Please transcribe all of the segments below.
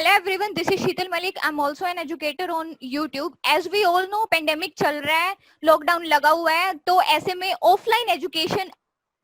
Hello everyone, this is Sheetal Malik. I'm also an educator on YouTube. As we all know, pandemic चल रहा है, lockdown लगा हुआ है, तो ऐसे में ऑफलाइन एजुकेशन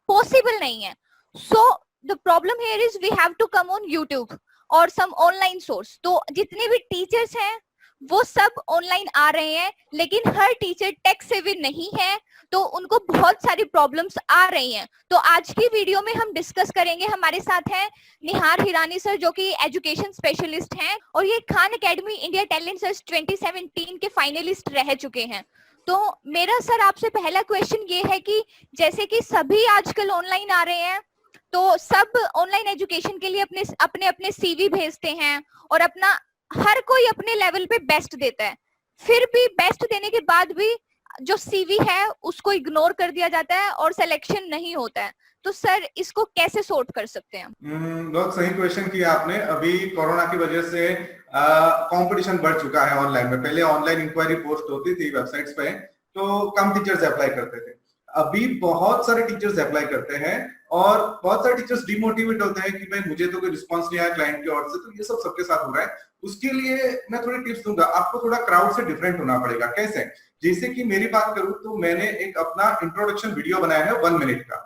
पॉसिबल नहीं है. So the problem here is we have to come on YouTube और some online source. तो जितने भी टीचर्स हैं वो सब ऑनलाइन आ रहे हैं, लेकिन हर टीचर टेक सेवी नहीं है, तो उनको बहुत सारी प्रॉब्लम्स आ रही हैं. तो आज की वीडियो में हम डिस्कस करेंगे. हमारे साथ हैं निहार हिरानी सर, जो कि एजुकेशन स्पेशलिस्ट हैं और ये Khan academy India talent search 2017 के फाइनलिस्ट रह चुके हैं. तो मेरा सर आपसे पहला क्वेश्चन ये है कि जैसे कि सभी आजकल ऑनलाइन आ रहे हैं, तो सब ऑनलाइन एजुकेशन के लिए अपने अपने सीवी भेजते हैं और अपना हर कोई अपने लेवल पे बेस्ट देता है. फिर भी बेस्ट देने के बाद भी जो सीवी है उसको इग्नोर कर दिया जाता है और सिलेक्शन नहीं होता है. तो सर इसको कैसे सॉर्ट कर सकते हैं? बहुत सही क्वेश्चन किया आपने. अभी कोरोना की वजह से कंपटीशन बढ़ चुका है ऑनलाइन में. पहले ऑनलाइन इंक्वायरी पोस्ट होती थी वेबसाइट्स पे, तो कम टीचर्स अप्लाई करते थे. अभी बहुत सारे टीचर्स अप्लाई करते हैं और बहुत सारे टीचर्स डिमोटिवेट होते हैं कि भाई मुझे तो कोई रिस्पांस नहीं आया क्लाइंट की ओर से. तो ये सब सबके साथ हो रहा है. उसके लिए मैं थोड़ी टिप्स दूंगा. आपको थोड़ा क्राउड से डिफरेंट होना पड़ेगा. कैसे? जैसे कि मेरी बात करूं तो मैंने एक अपना इंट्रोडक्शन वीडियो बनाया है 1 मिनट का.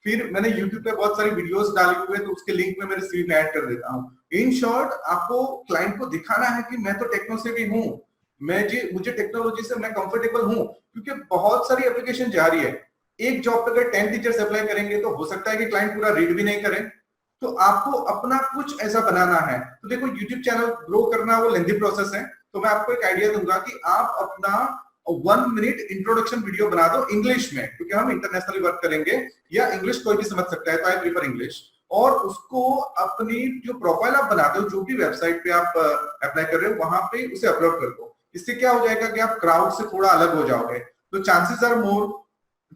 फिर मैंने YouTube पे बहुत सारी वीडियोस डाली हुई है, तो उसके लिंक में मेरे सीवी में ऐड कर देता हूं. इन शॉर्ट आपको क्लाइंट को दिखाना है कि मैं तो टेक्नो से भी हूं, मुझे टेक्नोलॉजी से मैं कंफर्टेबल हूं. क्योंकि बहुत सारी एप्लीकेशन जा रही है. एक जॉब पे अगर 10 टीचर्स अप्लाई करेंगे तो हो सकता है कि क्लाइंट पूरा रीड भी नहीं करे. तो आपको अपना कुछ ऐसा बनाना है. तो देखो, यूट्यूब चैनल ग्रो करना वो लेंथी प्रोसेस है. तो मैं आपको एक आइडिया दूंगा कि आप अपना 1 मिनट इंट्रोडक्शन वीडियो बना दो इंग्लिश में, क्योंकि हम इंटरनेशनली वर्क करेंगे, या इंग्लिश कोई भी समझ सकता है, तो आई प्रीफर इंग्लिश. और उसको अपनी जो प्रोफाइल आप बनाते हो, जो भी वेबसाइट पे आप अप्लाई कर रहे हो, वहां पे उसे अपलोड कर दो. इससे क्या हो जाएगा कि आप क्राउड से थोड़ा अलग हो जाओगे. तो चांसेस आर मोर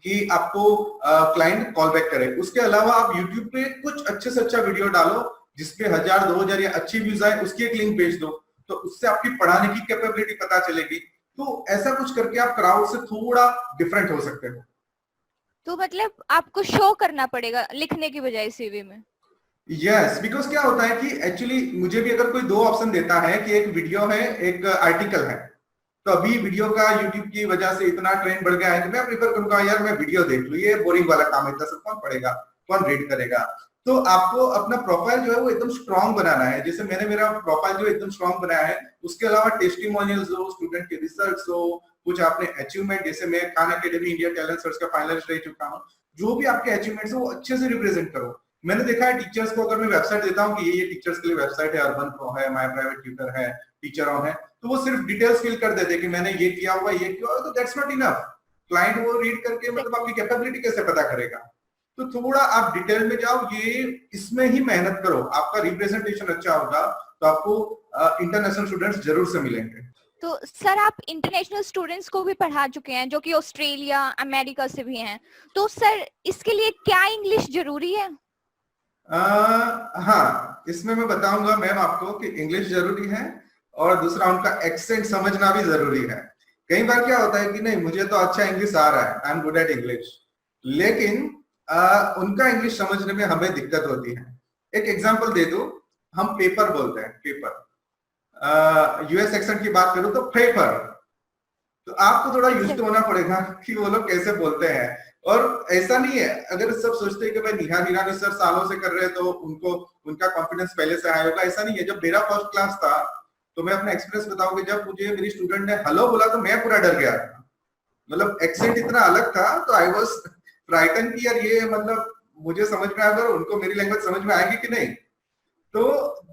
कि आपको क्लाइंट कॉल बैक करे. उसके अलावा आप YouTube पे कुछ अच्छे से अच्छा वीडियो डालो जिसपे 1000-2000 या अच्छी व्यूज आए, उसकी एक लिंक भेज दो. तो उससे आपकी पढ़ाने की कैपेबिलिटी पता चलेगी. तो ऐसा कुछ करके आप क्राउड से थोड़ा डिफरेंट हो सकते हो. तो मतलब आपको शो करना पड़ेगा लिखने की बजाय सीवी में. यस, बिकॉज क्या होता है कि एक्चुअली मुझे भी अगर कोई 2 ऑप्शन देता है कि एक वीडियो है, एक आर्टिकल है, तो अभी वीडियो का यूट्यूब की वजह से इतना ट्रेंड बढ़ गया है कि मैं प्रीफर करूंगा यार मैं वीडियो देख लूं. ये बोरिंग वाला काम है, इतना सब कौन पढ़ेगा, कौन रीड करेगा. तो आपको अपना प्रोफाइल जो है वो एकदम स्ट्रांग बनाना है. जैसे मैंने मेरा प्रोफाइल जो एकदम स्ट्रांग बनाया है, उसके अलावा टेस्टिमोनियल्स हो, स्टूडेंट के रिसर्च हो, कुछ आपने अचीवमेंट, जैसे मैं Khan academy India talent search का फाइनलिस्ट रह चुका हूं, जो भी आपके अचीवमेंट्स है वो अच्छे से रिप्रेजेंट करो. मैंने देखा है टीचर्स को, अगर मैं वेबसाइट देता हूं कि ये टीचर्स के लिए वेबसाइट है, अर्बन प्रो है, माय प्राइवेट ट्यूटर है, टीचर ऑन है, तो वो सिर्फ डिटेल्स फिल कर देते कि मैंने ये किया हुआ, ये किया हुआ. तो दैट्स नॉट इनफ. क्लाइंट वो रीड करके मतलब आपकी कैपेबिलिटी कैसे पता करेगा. तो थोड़ा आप डिटेल में जाओ, ये इसमें ही मेहनत करो. आपका रिप्रेजेंटेशन अच्छा होगा तो आपको इंटरनेशनल स्टूडेंट्स जरूर से मिलेंगे. तो सर आप इंटरनेशनल स्टूडेंट्स को भी पढ़ा चुके हैं जो कि ऑस्ट्रेलिया, अमेरिका से भी हैं. तो सर इसके लिए क्या इंग्लिश जरूरी है? हाँ, इसमें मैं बताऊंगा मैम आपको कि इंग्लिश जरूरी है और दूसरा उनका एक्सेंट समझना भी जरूरी है. कई बार क्या होता है कि नहीं मुझे तो अच्छा इंग्लिश आ रहा है, I am good at English, लेकिन उनका इंग्लिश समझने में हमें दिक्कत होती है. एक एग्जांपल दे दो, हम पेपर बोलते हैं, पेपर. यूएस एक्सेंट की बात करूं तो पेपर. तो आपको थोड़ा यूज टू होना पड़ेगा कि वो लोग कैसे बोलते हैं. और ऐसा नहीं है, अगर सब सोचते हैं कि भाई निहार हिरानी सर सालों से कर रहे हैं तो उनका कॉन्फिडेंस पहले से हाई होगा, ऐसा नहीं है. जब मेरा फर्स्ट क्लास था तो मैं अपना एक्सपीरियंस बताऊंगा, जब मुझे मेरी स्टूडेंट ने हेलो बोला तो मैं पूरा डर गया. मतलब एक्सेंट इतना अलग था, तो आई वाज फ्राइटन कि यार ये मतलब मुझे समझ में आएगा और उनको मेरी लैंग्वेज समझ में आएगी कि नहीं. तो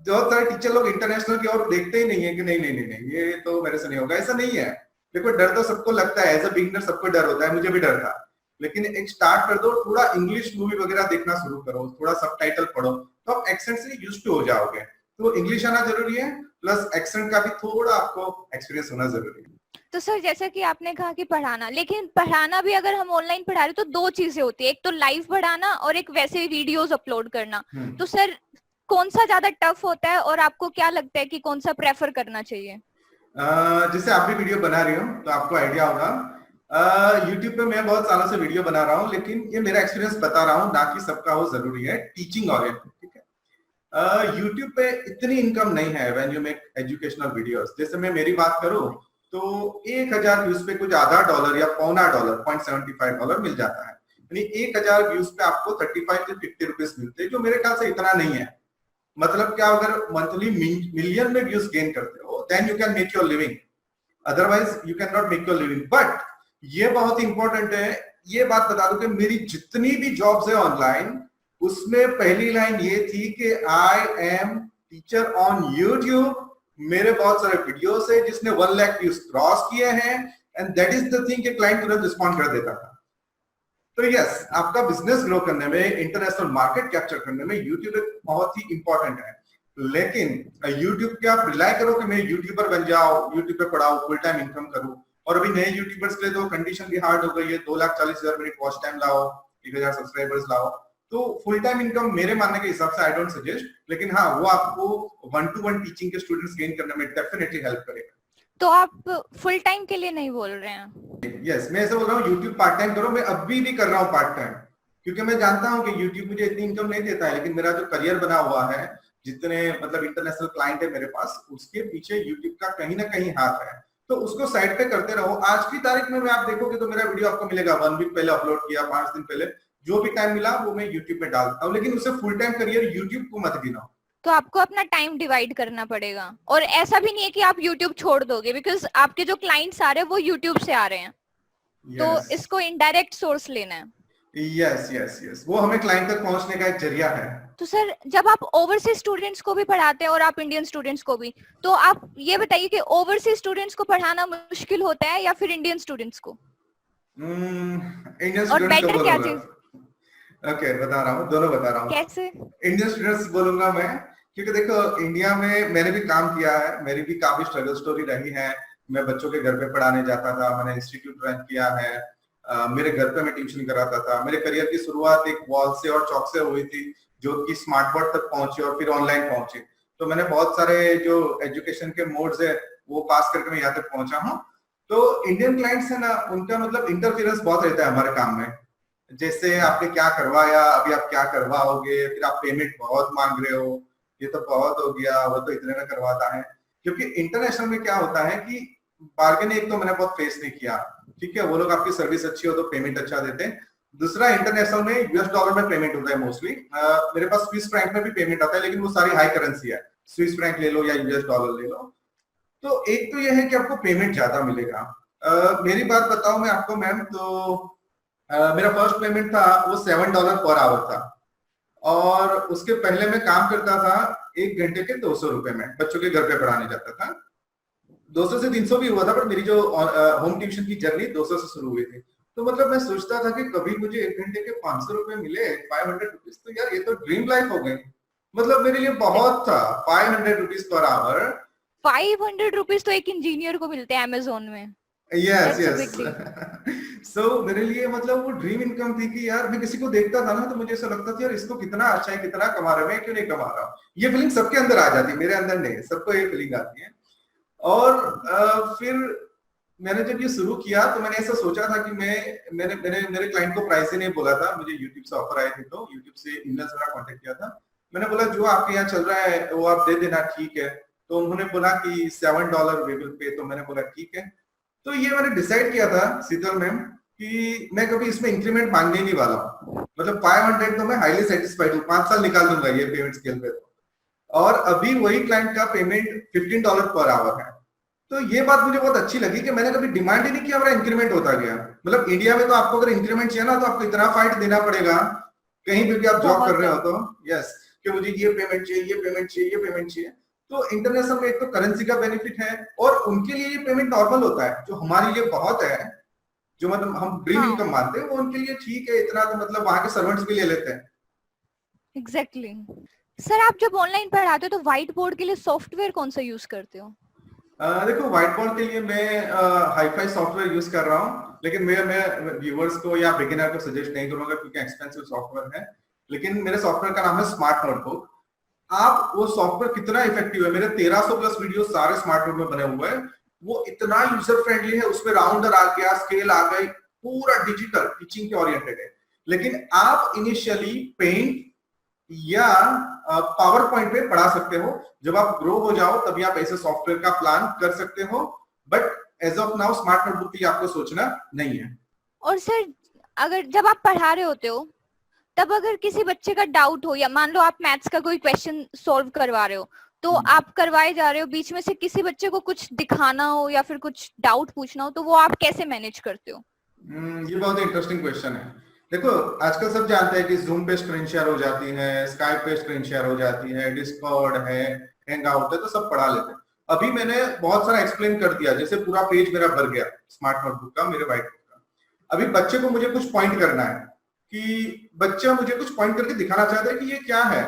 बहुत सारे टीचर लोग इंटरनेशनल की ओर देखते ही नहीं है कि नहीं नहीं नहीं नहीं ये तो मेरे से नहीं होगा. ऐसा नहीं है. देखो, डर तो सबको लगता है, एज अ बिगिनर सबको डर होता है, मुझे भी डर था. लेकिन एक स्टार्ट कर दो, थोड़ा इंग्लिश मूवी वगैरह देखना शुरू करो, थोड़ा सबटाइटल पढ़ो, तो आप एक्सेंट से यूज्ड टू हो जाओगे. तो इंग्लिश आना जरूरी है, प्लस एक्सेंट का भी थोड़ा आपको एक्सपीरियंस होना जरूरी है. तो सर जैसा कि आपने कहा कि पढ़ाना, लेकिन पढ़ाना भी अगर हम ऑनलाइन पढ़ा रहे तो 2 चीजें होती है, एक तो लाइव पढ़ाना और एक वैसे वीडियोस अपलोड करना. तो सर कौन सा ज्यादा टफ होता है और आपको क्या लगता है कि कौन सा प्रेफर करना चाहिए? जैसे आप भी वीडियो बना रही हो तो आपको आइडिया होगा. यूट्यूब पे मैं बहुत सालों से वीडियो बना रहा हूँ, लेकिन ये मेरा एक्सपीरियंस बता रहा हूँ, ना कि सबका वो जरूरी है. टीचिंग ओरिएंटेड, ठीक है. यूट्यूब पे इतनी इनकम नहीं है when you make educational videos. जैसे मैं मेरी बात करूं तो 1000 व्यूज पे कुछ आधा डॉलर या पौना डॉलर $0.75 मिल जाता है, यानी 1000 व्यूज पे आपको 35 से 50 रुपीज मिलते हैं, जो मेरे ख्याल से इतना नहीं है। मतलब क्या, अगर मंथली मिलियन में व्यूज गेन करते हो then you can make your living, otherwise you can not make your living. But ये बहुत इंपॉर्टेंट है, ये बात बता दूं कि मेरी जितनी भी जॉब्स है ऑनलाइन, उसमें पहली लाइन ये थी कि I am teacher on YouTube. मेरे बहुत सारे वीडियोस है जिसने 1 लाख व्यूज क्रॉस किए हैं, and that is the thing कि क्लाइंट तुरंत रिस्पॉन्ड कर देता था। तो यस, आपका बिजनेस ग्रो करने में, इंटरनेशनल मार्केट कैप्चर करने में यूट्यूब एक बहुत ही इंपॉर्टेंट है। लेकिन यूट्यूब के आप रिलाय करो कि मैं यूट्यूबर बन जाओ, यूट्यूब पे पढ़ाऊं, फुल टाइम इनकम करूं, और अभी नए यूट्यूबर्स के लिए तो कंडीशन भी हार्ड हो गई है, 2,40,000 मिनट वॉच टाइम लाओ, 1000 सब्सक्राइबर्स लाओ। तो फुल टाइम इनकम मेरे मानने के हिसाब से आई डोंट सजेस्ट, लेकिन हाँ, वो आपको 1-to-1 टीचिंग के स्टूडेंट्स गेन करने में डेफिनेटली हेल्प करेगा। तो आप फुल टाइम के लिए नहीं बोल रहे हैं? यस, मैं ऐसे बोल रहा हूँ यूट्यूब पार्ट टाइम करो। मैं अभी भी कर रहा हूँ पार्ट टाइम, क्योंकि मैं जानता हूँ कि यूट्यूब मुझे इतनी इनकम नहीं देता है, लेकिन मेरा जो करियर बना हुआ है, जितने मतलब इंटरनेशनल क्लाइंट है मेरे पास, उसके पीछे यूट्यूब का कहीं ना कहीं हाथ है। तो उसको साइड पे करते रहो। आज की तारीख में आप देखोगे तो मेरा वीडियो आपको मिलेगा 1 वीक पहले अपलोड किया, 5 दिन पहले, जो भी टाइम मिला वो मैं यूट्यूब पे डालता हूँ, लेकिन उसे फुल टाइम करियर यूट्यूब को मत गिनाओ। तो आपको अपना टाइम डिवाइड करना पड़ेगा, और ऐसा भी नहीं है कि आप यूट्यूब छोड़ दोगे, बिकॉज आपके जो क्लाइंट्स आ रहे हैं वो यूट्यूब से आ रहे हैं। तो इसको इनडायरेक्ट सोर्स लेना है। यस यस यस, वो हमें क्लाइंट तक पहुंचने का एक जरिया है। तो सर, जब आप ओवरसीज स्टूडेंट्स को भी पढ़ाते हैं और आप इंडियन स्टूडेंट्स को भी, तो आप ये बताइए कि ओवरसीज स्टूडेंट्स को पढ़ाना मुश्किल होता है या फिर इंडियन स्टूडेंट्स को? इंडियन और स्टूडेंट्स को बेटर क्या बोलूंगा। चीज? ओके, बता रहा हूँ, दोनों बता रहा हूँ। कैसे? इंडियन स्टूडेंट्स बोलूंगा मैं, क्योंकि देखो इंडिया में मैंने भी काम किया है, मेरी भी काफी स्ट्रगल स्टोरी रही है। मैं बच्चों के घर पे पढ़ाने जाता था, मैंने इंस्टीट्यूट रन किया है, मेरे घर पे मैं ट्यूशन कराता था। मेरे करियर की शुरुआत एक वॉल से और चौक से हुई थी, जो कि स्मार्ट बोर्ड तक पहुंची और फिर ऑनलाइन पहुंची। तो मैंने बहुत सारे जो एजुकेशन के मोड्स है वो पास करके मैं यहाँ तक पहुंचा हूँ। तो इंडियन क्लाइंट्स है ना, उनका मतलब इंटरफेरेंस बहुत रहता है हमारे काम में। जैसे आपने क्या करवाया, अभी आप क्या करवाओगे, फिर आप पेमेंट बहुत मांग रहे हो, ये तो बहुत हो गया, वो तो इतने में करवाता है। क्योंकि इंटरनेशनल में क्या होता है कि बार्गेनिंग एक तो मैंने बहुत फेस नहीं किया, ठीक है, वो लोग आपकी सर्विस अच्छी हो तो पेमेंट अच्छा देते हैं। दूसरा, इंटरनेशनल में यूएस डॉलर में पेमेंट होता है मोस्टली। मेरे पास स्विस फ्रैंक में भी पेमेंट आता है, लेकिन वो सारी हाई करेंसी है, स्विस फ्रैंक ले लो या यूएस डॉलर ले लो। तो एक तो ये है कि आपको पेमेंट ज्यादा मिलेगा। मेरी बात बताऊं मैं आपको मैम, तो मेरा फर्स्ट पेमेंट था वो $7 पर आवर था, और उसके पहले मैं काम करता था 1 घंटे के 200 रुपए में, बच्चों के घर पे पढ़ाने जाता था। 200 से 300 भी हुआ था, पर मेरी जो होम ट्यूशन की जर्नी 200 से शुरू हुई थी। तो मतलब मैं सोचता था कि कभी मुझे 1 घंटे के 500 रुपए मिले, 500 रुपीज, तो यार ये तो ड्रीम लाइफ हो गई। मतलब मेरे लिए बहुत था 500 रुपीज पर आवर। 500 रुपीज तो एक इंजीनियर को मिलते हैं अमेज़न में। Yes yes. सो मेरे लिए मतलब वो ड्रीम इनकम थी कि यार मैं किसी को देखता था ना, तो मुझे ऐसा लगता था यार इसको कितना अच्छा है, कितना कमा रहा है, मैं क्यों नहीं कमा रहा हूँ। ये फीलिंग सबके अंदर आ जाती है, मेरे अंदर नहीं, सबको ये फीलिंग आती है। और फिर मैंने जब ये शुरू किया तो मैंने ऐसा सोचा था कि मेरे क्लाइंट को प्राइस ही नहीं बोला था, मुझे यूट्यूब से ऑफर आए थे, तो यूट्यूब से ईमेल से कांटेक्ट किया था। मैंने बोला जो आपके यहाँ चल रहा है वो आप दे देना, ठीक है। तो उन्होंने बोला कि $7 वी विल पे, तो मैंने बोला ठीक है। तो ये मैंने डिसाइड किया था शीतल मैम कि मैं कभी इसमें इंक्रीमेंट मांगने नहीं वाला हूँ। मतलब 500 तो मैं हाईली सेटिस्फाइड हूँ, 5 साल निकाल दूंगा ये पेमेंट स्केल पे। और अभी वही क्लाइंट का पेमेंट $15 पर आवर है। तो ये बात मुझे बहुत अच्छी लगी कि मैंने कभी डिमांड ही नहीं किया, मेरा इंक्रीमेंट होता गया। मतलब इंडिया में तो आपको अगर इंक्रीमेंट चाहिए ना, तो आपको इतना फाइट देना पड़ेगा कहीं भी आप जॉब कर रहे हो तो, यस, कि मुझे ये पेमेंट चाहिए, ये पेमेंट चाहिए, ये पेमेंट चाहिए। तो इंटरनेशनल में एक तो करेंसी का बेनिफिट है, और उनके लिए ये पेमेंट नॉर्मल होता है, जो हमारे लिए बहुत है, जो मतलब हम ड्रीम इनकम मानते हैं, वो उनके लिए ठीक है इतना, तो मतलब वहां के सर्वेंट्स भी ले लेते हैं। एग्जैक्टली। सर, आप जब ऑनलाइन पढ़ाते हो तो व्हाइट बोर्ड के लिए सॉफ्टवेयर कौन सा यूज करते हो? देखो व्हाइट बोर्ड के लिए मैं हाईफाई सॉफ्टवेयर यूज कर रहा हूँ, लेकिन मैं व्यूअर्स को या बिगिनर को सजेस्ट नहीं करूंगा, क्योंकि एक्सपेंसिव सॉफ्टवेयर है। लेकिन मेरे सॉफ्टवेयर का नाम है स्मार्ट नोटबुक। आप वो सॉफ्टवेयर कितना इफेक्टिव है, मेरे 1300 प्लस वीडियो सारे स्मार्ट नोट में बने हुए हैं। वो इतना यूजर फ्रेंडली है, उसमें राउंडर आ गया, स्केल आ गई, पूरा डिजिटल टीचिंग के ओरिएंटेड है। लेकिन आप इनिशियली पेंट या पावर पॉइंट पे पढ़ा सकते हो। जब आप ग्रो हो जाओ तभी आप ऐसे सॉफ्टवेयर का प्लान कर सकते हो, but as of now smart notebook के लिए आपको सोचना नहीं है। और सर अगर जब आप पढ़ा रहे होते हो तब अगर किसी बच्चे का डाउट हो, या मान लो आप मैथ्स का कोई क्वेश्चन सॉल्व करवा रहे हो, तो आप करवाए जा रहे हो, बीच में से किसी बच्चे को कुछ दिखाना हो या फिर कुछ डाउट पूछना हो, तो वो आप कैसे मैनेज करते हो? ये बहुत इंटरेस्टिंग क्वेश्चन है। देखो आजकल सब जानते हैं कि जूम पे स्क्रीन शेयर हो जाती है, स्काइप पे स्क्रीन शेयर हो जाती है, डिस्कॉर्ड है, हैंगआउट है, तो सब पढ़ा लेते हैं। अभी मैंने बहुत सारा एक्सप्लेन कर दिया, जैसे पूरा पेज मेरा भर गया स्मार्ट नोटबुक का, मेरे व्हाइट बोर्ड का। अभी बच्चे को मुझे कुछ पॉइंट करना है, कि बच्चा मुझे कुछ पॉइंट करके दिखाना चाहता है कि ये क्या है,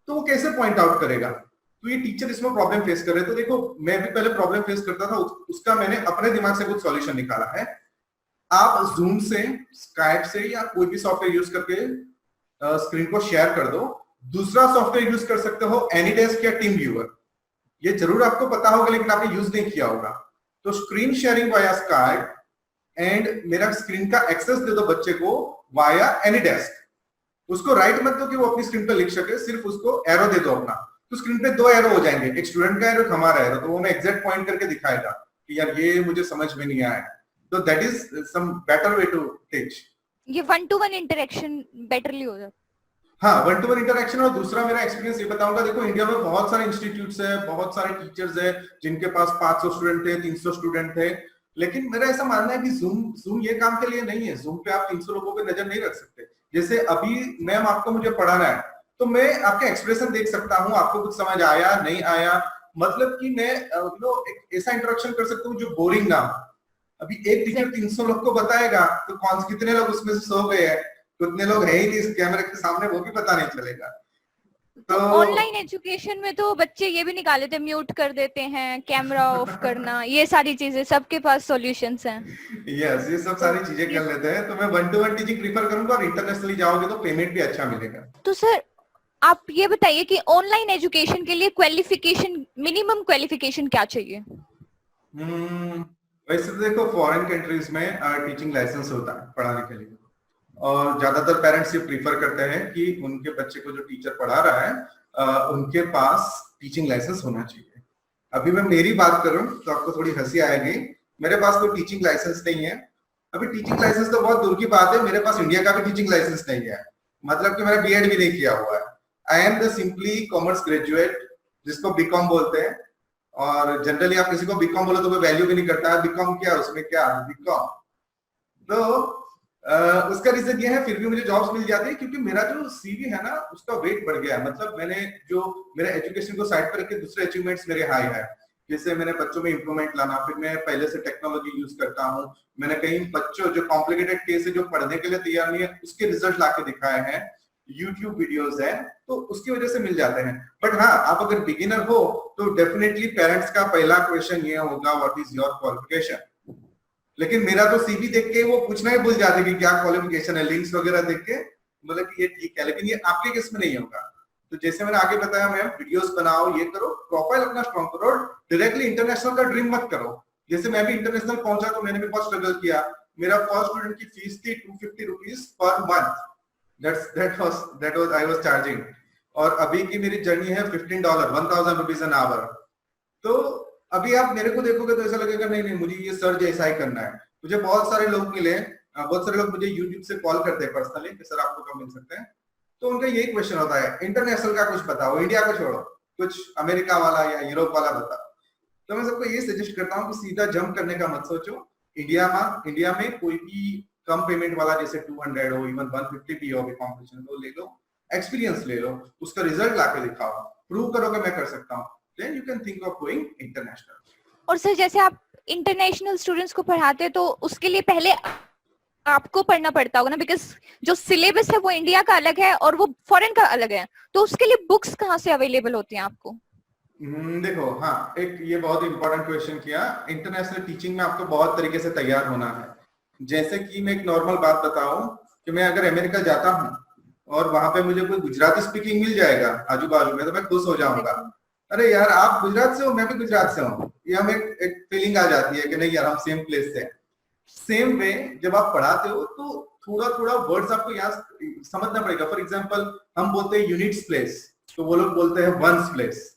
तो वो कैसे पॉइंट आउट करेगा? तो ये टीचर इसमें प्रॉब्लम फेस कर रहे हैं। तो देखो मैं भी पहले प्रॉब्लम फेस करता था, उसका मैंने अपने दिमाग से कुछ सॉल्यूशन निकाला है। आप जूम से, स्काइप से या कोई भी सॉफ्टवेयर यूज करके स्क्रीन को शेयर कर दो। दूसरा सॉफ्टवेयर यूज कर सकते हो एनीडेस्क या टीम व्यूअर, ये जरूर आपको पता होगा लेकिन आपने यूज नहीं किया होगा। तो screen sharing via Skype and मेरा स्क्रीन का एक्सेस दे दो बच्चे को वाया एनीडेस्क। उसको राइट मत दो कि वो अपनी स्क्रीन पर लिख सके, सिर्फ उसको एरो दे दो अपना, तो स्क्रीन पे 2 एरो हो जाएंगे, एक स्टूडेंट का एरो, एक हमारा एरो, तो वो मैं एग्जैक्ट पॉइंट करके दिखाएगा कि यार ये मुझे समझ में नहीं आया। तो that is some better way to teach. ये 1-to-1 इंटरेक्शन बेटरली हो जाता है। हाँ, 1-to-1 इंटरेक्शन। और दूसरा मेरा एक्सपीरियंस ये बताऊंगा, देखो इंडिया में बहुत सारे इंस्टीट्यूट्स है, बहुत सारे टीचर्स है जिनके पास 500 स्टूडेंट थे, 300 स्टूडेंट थे, लेकिन मेरा ऐसा मानना है कि जूम ये काम के लिए नहीं है। जूम पे आप 300 लोगों पे नजर नहीं रख सकते। जैसे अभी मैम आपको मुझे पढ़ाना है, तो मैं आपके एक्सप्रेशन देख सकता हूँ, आपको कुछ समझ आया नहीं आया, मतलब कि मैं एक ऐसा इंटरेक्शन कर सकता हूँ जो बोरिंग ना हो। अभी एक टीचर 300 लोग को बताएगा तो कितने लोग उसमें से सो गए हैं, कितने लोग है ही नहीं इस कैमरे के सामने, वो भी पता नहीं चलेगा। तो ऑनलाइन एजुकेशन में तो बच्चे ये भी निकाल लेते हैं, म्यूट कर देते हैं, कैमरा ऑफ करना, ये सारी चीजें सबके पास सॉल्यूशंस हैं। यस, ये सब सारी चीजें कर लेते हैं। तो मैं 1-to-1 टीचिंग प्रीफर करूंगा, और इंटरनेशनली जाओगे तो पेमेंट भी अच्छा मिलेगा। तो सर आप ये बताइए कि ऑनलाइन एजुकेशन के लिए क्वालिफिकेशन, मिनिमम क्वालिफिकेशन क्या चाहिए? वैसे तो देखो फॉरेन कंट्रीज में टीचिंग लाइसेंस होता है पढ़ाने के लिए, और ज्यादातर पेरेंट्स ये प्रीफर करते हैं कि उनके बच्चे को जो टीचर पढ़ा रहा है उनके पास टीचिंग लाइसेंस होना चाहिए। अभी मैं मेरी बात करूं तो आपको थोड़ी हंसी आएगी, मेरे पास कोई टीचिंग लाइसेंस नहीं है। अभी टीचिंग लाइसेंस तो बहुत दूर की बात है, मेरे पास इंडिया का भी टीचिंग लाइसेंस नहीं है, मतलब कि मैंने बीएड भी नहीं किया हुआ है। I am the simply commerce graduate, जिसको बीकॉम बोलते हैं, और जनरली आप किसी को बीकॉम बोलो तो कोई वैल्यू भी नहीं करता है, बीकॉम क्या उसमें क्या बीकॉम। तो उसका रीजन ये है फिर भी मुझे जॉब्स मिल जाती है, क्योंकि मेरा जो सीवी है ना उसका वेट बढ़ गया है। मतलब मैंने जो मेरे एजुकेशन को साइड पर रख के दूसरे अचीवमेंट्स मेरे हाई है, जैसे मैंने बच्चों में इंप्रूवमेंट लाना, फिर मैं पहले से टेक्नोलॉजी यूज करता हूँ, मैंने कई बच्चों जो कॉम्प्लिकेटेड केस है जो पढ़ने के लिए तैयार नहीं है उसके रिजल्ट लाके दिखाए हैं, यूट्यूब वीडियोस है, तो उसकी वजह से मिल जाते हैं। बट हाँ, आप अगर बिगिनर हो तो डेफिनेटली पेरेंट्स का पहला क्वेश्चन ये होगा व्हाट इज योर क्वालिफिकेशन। लेकिन मेरा तो सीवी देख के वो पूछना ही भूल जाते कि क्या क्वालिफिकेशन है, लिंक्स वगैरह देख के मतलब कि ये ठीक है, लेकिन ये आपके केस में नहीं होगा। तो जैसे मैंने आगे बताया मैम, वीडियोस बनाओ, ये करो, प्रोफाइल अपना स्ट्रॉन्ग करो, डायरेक्टली इंटरनेशनल का ड्रीम मत करो। जैसे मैं भी इंटरनेशनल पहुंचा तो मैंने भी बहुत स्ट्रगल किया। मेरा फर्स्ट स्टूडेंट की फीस थी 250 rupees per month, that was I was charging, और अभी की मेरी जर्नी है $15, 1000 रुपीज एन आवर। तो अभी आप मेरे को देखोगे तो ऐसा लगेगा नहीं नहीं मुझे ये सर जैसा ही करना है। मुझे बहुत सारे लोग मिले, बहुत सारे लोग मुझे यूट्यूब से कॉल करते हैं पर्सनली कि सर आपको कब मिल सकते हैं, तो उनका यही क्वेश्चन होता है इंटरनेशनल का कुछ बताओ, इंडिया को छोड़ो, कुछ अमेरिका वाला या यूरोप वाला बताओ। तो मैं सबको ये सजेस्ट करता हूँ कि सीधा जंप करने का मत सोचो। इंडिया में कोई भी कम पेमेंट वाला जैसे 200 हो, इवन 150 भी हो कॉम्पिटिशन, तो ले लो, एक्सपीरियंस ले लो, उसका रिजल्ट लाके दिखाओ, प्रूव करो कि मैं कर सकता हूँ, then you can think of going international। और सर जैसे आप इंटरनेशनल स्टूडेंट्स को पढ़ाते हैं तो उसके लिए पहले आपको पढ़ना पड़ता होगा ना, बिकॉज जो सिलेबस है वो इंडिया का अलग है और वो फॉरेन का अलग है, तो उसके लिए बुक्स कहाँ से अवेलेबल होती हैं आपको? देखो हाँ, एक ये बहुत इंपॉर्टेंट क्वेश्चन किया। इंटरनेशनल टीचिंग में आपको बहुत तरीके से तैयार होना है। जैसे कि मैं एक नॉर्मल बात बताऊं कि मैं अगर अमेरिका जाता हूं और वहां पे मुझे कोई गुजराती स्पीकिंग मिल जाएगा आजू बाजू में, तो मैं खुश हो जाऊंगा, अरे यार आप गुजरात से हो, मैं भी गुजरात से हूँ, ये हमें एक फीलिंग आ जाती है कि नहीं यार हम सेम प्लेस से। सेम वे जब आप पढ़ाते हो तो थोड़ा थोड़ा वर्ड्स आपको यहाँ समझना पड़ेगा। फॉर एग्जाम्पल हम बोलते हैं यूनिट्स प्लेस, तो वो लोग बोलते हैं वंस प्लेस।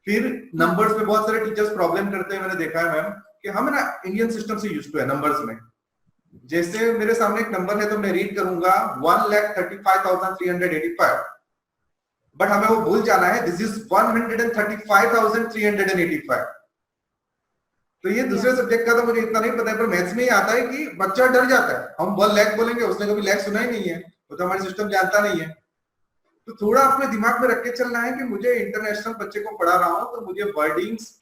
फिर नंबर्स पे बहुत सारे टीचर्स प्रॉब्लम करते हैं, मैंने देखा है मैम कि हम ना इंडियन सिस्टम से यूज्ड टू है नंबर्स में। जैसे मेरे सामने एक नंबर है तो मैं रीड करूंगा 1,35,385, बट हमें वो भूल जाना है दिस इज 135,385। तो ये दूसरे सब्जेक्ट का तो मुझे इतना नहीं पता है, पर मैथ्स में ही आता है कि बच्चा डर जाता है, हम 1 लाख बोलेंगे, उसने कभी लाख सुना ही नहीं है, वो तो हमारे सिस्टम जानता नहीं है। तो थोड़ा अपने दिमाग में रख के चलना है कि मुझे इंटरनेशनल बच्चे को पढ़ा रहा हूं तो मुझे वर्डिंग्स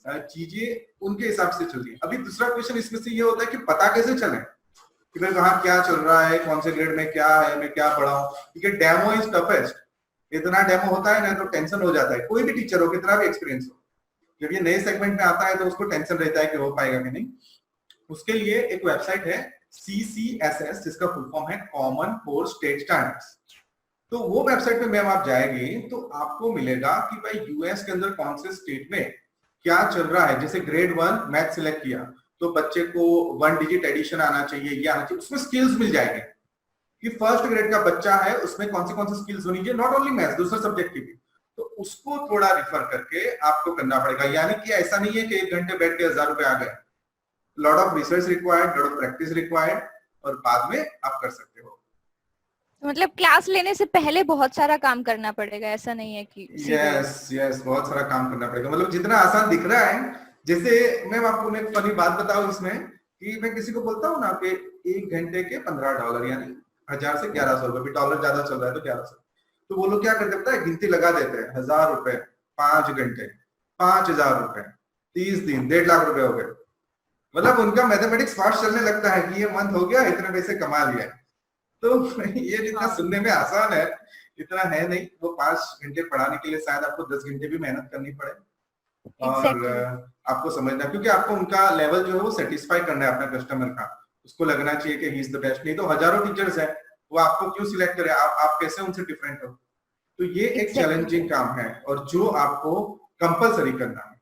चीजें उनके हिसाब से चलिए। अभी दूसरा क्वेश्चन इसमें से ये होता है कि पता कैसे चले कि भाई वहां क्या चल रहा है, कौन से ग्रेड में क्या है, मैं क्या पढ़ा हूँ, क्योंकि डेमो इज टफेस्ट। इतना डेमो होता है ना तो टेंशन हो जाता है, कोई भी टीचर हो, कितना भी एक्सपीरियंस हो, जब ये नए सेगमेंट में आता है तो उसको टेंशन रहता है कि हो पाएगा कि नहीं। उसके लिए एक वेबसाइट है CCSS, जिसका फुल फॉर्म है कॉमन कोर स्टेट स्टैंडर्ड्स। तो वो वेबसाइट पे मैम आप जाएंगे तो आपको मिलेगा कि भाई यूएस के अंदर कौन से स्टेट में क्या चल रहा है। जैसे ग्रेड 1 मैथ सिलेक्ट किया तो बच्चे को 1 डिजिट एडिशन आना चाहिए, ये आना चाहिए, उसमें स्किल्स मिल जाएंगे कि फर्स्ट ग्रेड का बच्चा है उसमें कौन सी स्किल्स होनी चाहिए, नॉट ओनली मैथ्स, दूसरे सब्जेक्ट की भी। तो उसको थोड़ा रिफर करके आपको करना पड़ेगा, यानी कि ऐसा नहीं है कि 1 घंटे बैठ के 1000 रुपए आ गए। Lot of research required, lot of practice required, और बाद में आप कर सकते हो। मतलब क्लास लेने से पहले बहुत सारा काम करना पड़ेगा, ऐसा नहीं है कि यस बहुत सारा काम करना पड़ेगा। मतलब जितना आसान दिख रहा है, जैसे मैं आपको एक फनी बात बताऊं इसमें कि मैं किसी को बोलता हूँ ना कि 1 घंटे के $15 यानी 1000 से 1100 रुपए, डॉलर ज्यादा चल रहा है तो 1100, तो वो लोग क्या करते हैं गिनती लगा देते हैं, 1000 रुपए 5 घंटे 5000 रुपए 30 दिन 1.5 लाख रुपए हो गए। मतलब उनका मैथमेटिक्स फास्ट चलने लगता है कि ये मंथ हो गया इतने पैसे कमा लिया। तो ये जितना सुनने में आसान है इतना है नहीं। वो 5 घंटे पढ़ाने के लिए शायद आपको 10 घंटे भी मेहनत करनी पड़े और आपको समझना, क्योंकि आपको उनका लेवल जो है वो सेटिस्फाई करना है अपने कस्टमर का, उसको लगना चाहिए कि ही इज द बेस्ट। नहीं तो हजारों टीचर्स हैं, वो आपको क्यों सिलेक्ट करे, आप कैसे उनसे डिफरेंट हो। तो ये एक चैलेंजिंग काम है और जो आपको कंपलसरी करना है।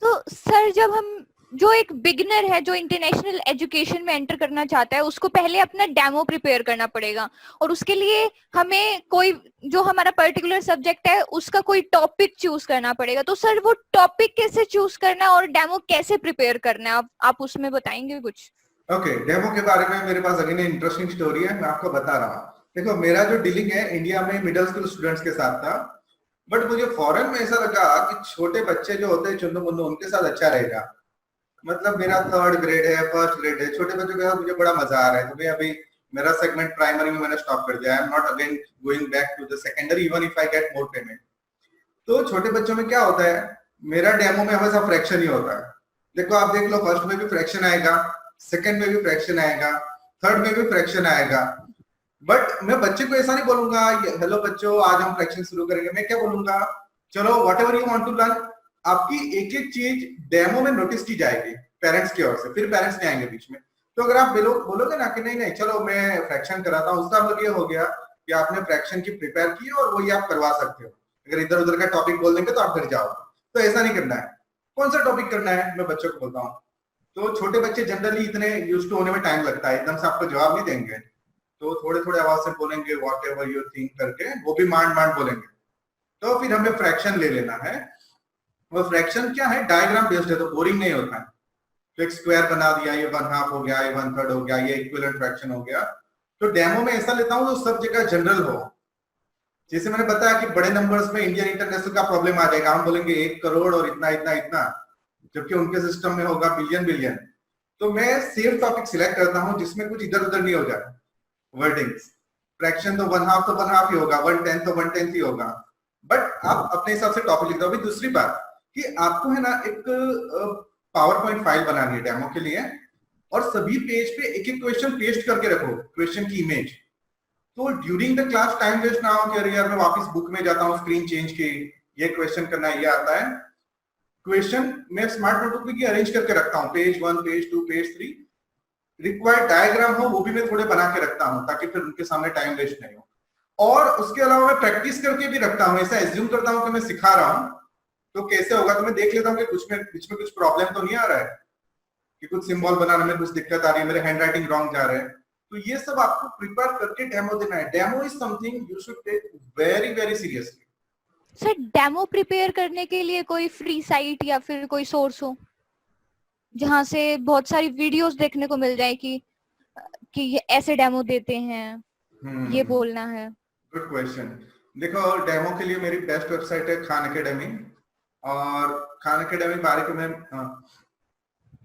तो सर जब हम जो एक बिगिनर है जो इंटरनेशनल एजुकेशन में एंटर करना चाहता है उसको पहले अपना डेमो प्रिपेयर करना पड़ेगा, और उसके लिए हमें कोई जो हमारा पर्टिकुलर सब्जेक्ट है उसका कोई टॉपिक चूज करना पड़ेगा। तो सर वो टॉपिक कैसे चूज करना है और डेमो कैसे प्रिपेयर करना है, आप उसमें बताएंगे कुछ? ओके, डेमो के बारे में मेरे पास अगेन इंटरेस्टिंग स्टोरी है, मैं आपको बता रहा हूँ। देखो मेरा जो डीलिंग है इंडिया में मिडिल स्कूल स्टूडेंट्स के साथ था, बट मुझे फॉरेन में ऐसा लगा कि छोटे बच्चे जो होते हैं चुन्नू मुन्नू उनके साथ अच्छा रहेगा। मतलब मेरा 3rd ग्रेड है, 1st ग्रेड है, छोटे बच्चों के साथ मुझे बड़ा मजा आ रहा है। तो मैं अभी मेरा सेगमेंट प्राइमरी में मैंने स्टॉप कर दिया, I am not again going back to the secondary even if I get more payment. तो छोटे बच्चों में क्या होता है, मेरा डेमो में हमेशा फ्रैक्शन ही होता है। देखो आप देख लो, फर्स्ट में भी फ्रैक्शन आएगा, सेकंड में भी फ्रैक्शन आएगा, थर्ड में भी फ्रैक्शन आएगा। बट मैं बच्चे को ऐसा नहीं बोलूंगा हेलो बच्चों आज हम फ्रैक्शन शुरू करेंगे। मैं क्या बोलूंगा, चलो whatever you want to learn, आपकी एक एक चीज डेमो में नोटिस की जाएगी पेरेंट्स की ओर से, फिर पेरेंट्स नहीं आएंगे बीच में। तो अगर आप बोलोगे ना कि नहीं नहीं चलो मैं फ्रैक्शन कराता हूँ, उसका मतलब ये हो गया कि आपने फ्रैक्शन की प्रिपेयर की और वही आप करवा सकते हो। अगर इधर उधर का टॉपिक बोल देंगे तो आप डर जाओगे, तो ऐसा नहीं करना है। कौन सा टॉपिक करना है मैं बच्चों को बोलता हूँ। तो छोटे बच्चे जनरली इतने यूज्ड टू होने में टाइम लगता है, एकदम से आपको जवाब नहीं देंगे, तो थोड़े थोड़े आवाज से बोलेंगे व्हाट एवर यू थिंक करके, वो भी मांड मांड बोलेंगे। तो फिर हमें फ्रैक्शन ले लेना है। वो फ्रैक्शन क्या है, डायग्राम बेस्ड है तो बोरिंग नहीं होता है। तो एक स्क्वायर बना दिया, ये 1/2 हो गया, ये 1/3 हो गया, ये इक्विवेलेंट फ्रैक्शन हो गया। तो डेमो में ऐसा लेता हूँ जो सब जगह जनरल हो। जैसे मैंने बताया कि बड़े नंबर्स में इंडियन इंटरनेशनल का प्रॉब्लम आ जाएगा, हम बोलेंगे 1 करोड़ और इतना इतना इतना, जबकि उनके सिस्टम में होगा बिलियन बिलियन। तो मैं सेफ टॉपिक सिलेक्ट करता हूँ जिसमें कुछ इधर उधर नहीं हो जाए वर्डिंग्स। फ्रैक्शन तो 1/2 ही होगा, 1/10 तो 1/10 ही होगा, बट आप अपने हिसाब से टॉपिक लिख दो। अभी दूसरी बात कि आपको है ना एक पावर पॉइंट फाइल बनानी है डेमो के लिए, और सभी पेज पे एक एक क्वेश्चन पेस्ट करके रखो, क्वेश्चन की इमेज। तो during the class time waste ना हो कि अरे यार मैं वापस बुक में जाता हूँ स्क्रीन चेंज की, ये क्वेश्चन करना है, ये आता है क्वेश्चन। मैं स्मार्ट नोटबुक में अरेंज करके रखता हूँ, page 1 page 2 page 3, required diagram हो वो भी मैं थोड़े बना के रखता हूँ ताकि फिर उनके सामने टाइम वेस्ट नहीं हो। और उसके अलावा मैं प्रैक्टिस करके भी रखता हूँ, ऐसा एज्यूम करता हूँ कि मैं सिखा रहा हूँ तो कैसे होगा, तो मैं देख लेता हूँ कि बीच में कुछ प्रॉब्लम तो नहीं आ रहा है, कि कुछ सिंबल बनाने में कुछ दिक्कत आ रही है, मेरे हैंड राइटिंग रॉन्ग जा रहे हैं। तो ये सब आपको प्रिपेयर करके डेमो देना है। Demo is something you should take very very seriously. Sir demo prepare करने के लिए कोई फ्री साइट या फिर कोई सोर्स हो जहां से बहुत सारी वीडियोस देखने को मिल जाए कि ये ऐसे डेमो देते हैं, ये बोलना है? Good question. देखो डेमो के लिए मेरी बेस्ट वेबसाइट है खान एकेडमी, और खान एकेडमी बारे में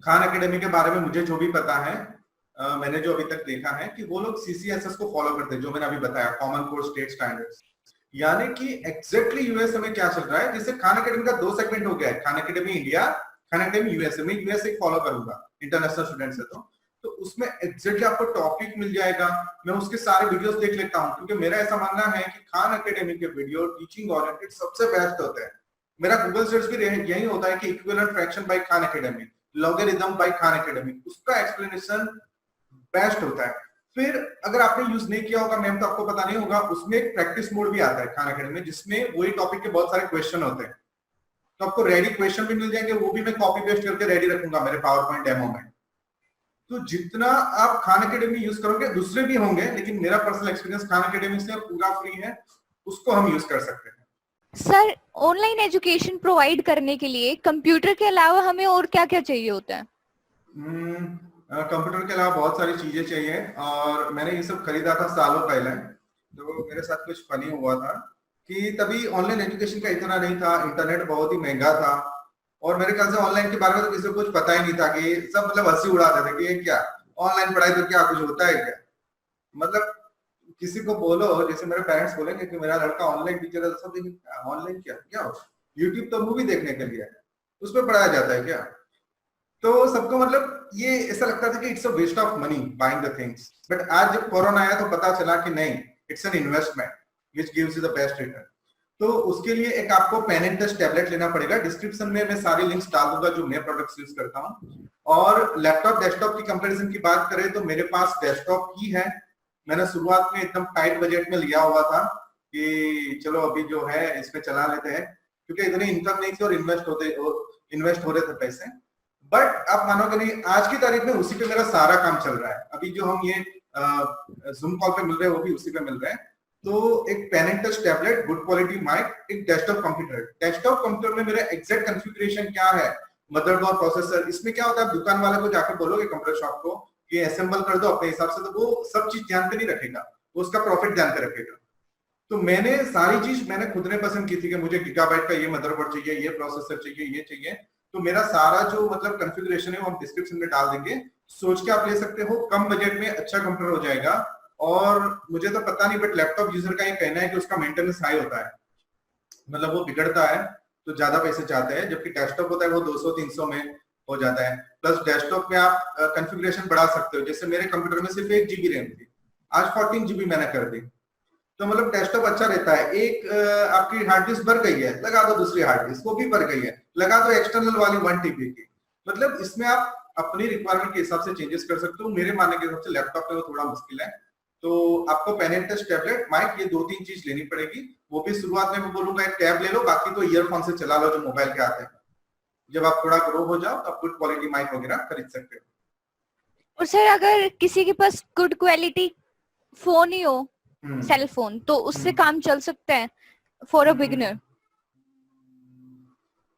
खान एकेडमी के बारे में मुझे जो भी पता है, मैंने जो अभी तक देखा है कि वो लोग सीसीएसएस को फॉलो करते हैं, जो मैंने अभी बताया, कॉमन कोर स्टेट स्टैंडर्ड्स। यानी कि एग्जैक्टली यूएसए में क्या चल रहा है, जैसे खान एकेडमी का 2 सेगमेंट हो गया है, Khan academy India, Khan academy USA में। यूएसए फॉलो करूंगा इंटरनेशनल स्टूडेंट्स है तो उसमें एग्जैक्टली आपको टॉपिक मिल जाएगा। मैं उसके सारे वीडियोस देख लेता हूं, क्योंकि मेरा ऐसा मानना है कि खान एकेडमी के वीडियो टीचिंग ओरिएंटेड सबसे बेस्ट होते हैं। मेरा गूगल सर्च भी यही होता है कि equivalent fraction by Khan Academy, logarithm by Khan Academy, उसका एक्सप्लेनेशन बेस्ट होता है। फिर अगर आपने यूज नहीं किया होगा मैम तो आपको पता नहीं होगा, उसमें एक प्रैक्टिस मोड भी आता है खान एकेडमी में, जिसमें वही टॉपिक के बहुत सारे क्वेश्चन होते हैं। तो आपको रेडी क्वेश्चन भी मिल जाएंगे, वो भी मैं कॉपी पेस्ट करके रेडी रखूंगा मेरे पावर पॉइंट डेमो में। तो जितना आप खान एकेडमी यूज करोगे, दूसरे भी होंगे, लेकिन मेरा पर्सनल एक्सपीरियंस खान एकेडमी से पूरा फ्री है, उसको हम यूज कर सकते हैं। सर ऑनलाइन एजुकेशन प्रोवाइड करने के लिए कंप्यूटर के अलावा हमें और क्या क्या चाहिए होता है? कंप्यूटर के अलावा बहुत सारी चीजें चाहिए, और मैंने ये सब खरीदा था सालों पहले। तो मेरे साथ कुछ फनी हुआ था कि तभी ऑनलाइन एजुकेशन का इतना नहीं था, इंटरनेट बहुत ही महंगा था, और मेरे ख्याल से ऑनलाइन के बारे में तो किसी को कुछ पता ही नहीं था, कि सब मतलब हंसी उड़ाते थे कि ये क्या ऑनलाइन पढ़ाई, तो क्या कुछ होता है क्या। मतलब किसी को बोलो, जैसे मेरे पेरेंट्स बोलेंगे कि मेरा लड़का ऑनलाइन टीचर है, तो सब ऑनलाइन क्या क्या यूट्यूब तो मूवी देखने के लिए है, उसमें पढ़ाया जाता है क्या। तो सबको मतलब ये ऐसा लगता था कि it's a waste of money buying the things. But आज जब कोरोना आया तो पता चला कि नहीं, it's an investment which gives you the best return. तो उसके लिए एक आपको पेन एंड टच टैबलेट लेना पड़ेगा। डिस्क्रिप्शन में मैं सारी लिंक्स डाल दूंगा जो मैं प्रोडक्ट्स यूज करता हूँ। और लैपटॉप डेस्कटॉप की कंपैरिजन की बात करें तो मेरे पास डेस्कटॉप ही है। मैंने शुरुआत में एकदम टाइट बजट में लिया हुआ था कि चलो अभी जो है इसमें चला लेते हैं, क्योंकि इतनी इनकम नहीं थी और इन्वेस्ट हो रहे थे पैसे। बट आप मानोगे नहीं, आज की तारीख में उसी पे मेरा सारा काम चल रहा है। अभी जो हम ये जूम कॉल पे मिल रहे हैं वो भी उसी पे मिल रहे हैं। तो एक pen and touch tablet, good quality mic, एक डेस्कटॉप कंप्यूटर। डेस्कटॉप कंप्यूटर में मेरा एग्जैक्ट कॉन्फ़िगरेशन क्या है, मदरबोर्ड, प्रोसेसर, इसमें क्या होता है, आप दुकान वाले को जाकर बोलोगे कंप्यूटर शॉप को कि असेंबल कर दो अपने हिसाब से, तो वो सब चीज ध्यान पे नहीं रखेगा, वो उसका प्रॉफिट ध्यान पे रखेगा। तो मैंने सारी चीज मैंने खुद ने पसंद की थी कि मुझे गीगाबाइट का ये मदरबोर्ड चाहिए, ये प्रोसेसर चाहिए, ये चाहिए। तो मेरा सारा जो मतलब कॉन्फ़िगरेशन है वो हम डिस्क्रिप्शन में डाल देंगे, सोच के आप ले सकते हो। कम बजट में अच्छा कंप्यूटर हो जाएगा। और मुझे तो पता नहीं, बट लैपटॉप यूजर का ये कहना है कि उसका मेंटेनेंस हाई होता है, मतलब वो बिगड़ता है तो ज्यादा पैसे चाहते हैं, जबकि डेस्कटॉप होता है वो 200-300 में हो जाता है। प्लस डेस्कटॉप में आप कॉन्फ़िगरेशन बढ़ा सकते हो। जैसे मेरे कंप्यूटर में सिर्फ 1 GB रैम थी, आज 14 GB मैंने कर दी। तो मतलब डेस्कटॉप अच्छा रहता है। एक आपकी हार्ड डिस्क भर गई है, लगा दो दूसरी हार्ड डिस्क, वो भी भर गई है, लगा दो एक्सटर्नल वाली 1 TB की। मतलब इसमें आप अपनी रिक्वायरमेंट के हिसाब से चेंजेस कर सकते हो। मेरे मानने के हिसाब से लैपटॉप में वो थोड़ा मुश्किल है। तो आपको pen and touch tablet, mic, ये 2-3 चीज लेनी पड़ेगी। वो भी शुरुआत में मैं बोलूंगा एक टैब ले लो, बाकी तो ईयरफोन से चला लो जो मोबाइल के आते हैं। जब आप थोड़ा ग्रो हो जाओ तो आप गुड क्वालिटी माइक वगैरह खरीद सकते हो। और सर अगर किसी के पास गुड क्वालिटी फोन ही हो, सेल फोन, तो उससे काम चल सकता है फॉर अ बिगिनर?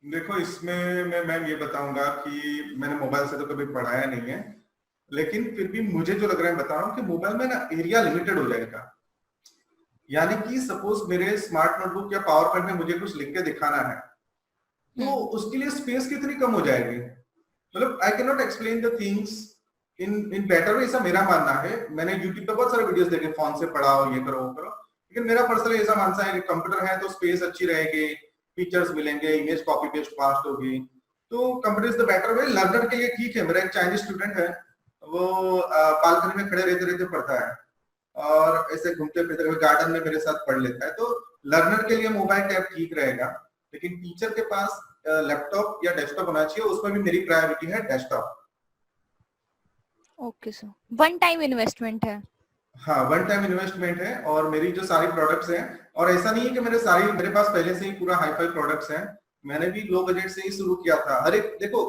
देखो इसमें मैं ये बताऊंगा कि मैंने मोबाइल से तो कभी पढ़ाया नहीं है, लेकिन फिर भी मुझे जो लग रहा है बता रहा हूँ कि मोबाइल में ना एरिया लिमिटेड हो जाएगा। यानी कि सपोज मेरे स्मार्ट नोटबुक या पावर पॉइंट में मुझे कुछ लिख के दिखाना है, तो उसके लिए स्पेस कितनी कम हो जाएगी। मतलब I can not explain the things in better way, ऐसा मेरा मानना है। मैंने यूट्यूब पे बहुत सारे वीडियोस देखे, फोन से पढ़ाओ, ये करो वो करो, लेकिन मेरा पर्सनली ऐसा मानना है कि कंप्यूटर है तो स्पेस अच्छी रहेगी, फीचर्स मिलेंगे, इमेज कॉपी पेस्ट फास्ट होगी, तो computer is the better way. Learner के लिए ठीक है। मेरा एक चाइनीज स्टूडेंट है, वो बालकनी में खड़े रहते रहते पढ़ता है और ऐसे घूमते फिरते हुए गार्डन में मेरे साथ पढ़ लेता है। तो लर्नर के लिए मोबाइल टैब ठीक रहेगा, लेकिन टीचर के पास लैपटॉप या डेस्कटॉप होना चाहिए। उसमें भी मेरी प्रायोरिटी है desktop. Okay sir, one time investment है। हाँ, वन टाइम इन्वेस्टमेंट है। और मेरी जो सारी प्रोडक्ट्स हैं, और ऐसा नहीं है कि मेरे पास पहले से ही पूरा हाई फाई प्रोडक्ट्स हैं, मैंने भी लो बजट से ही शुरू किया था। हर एक देखो,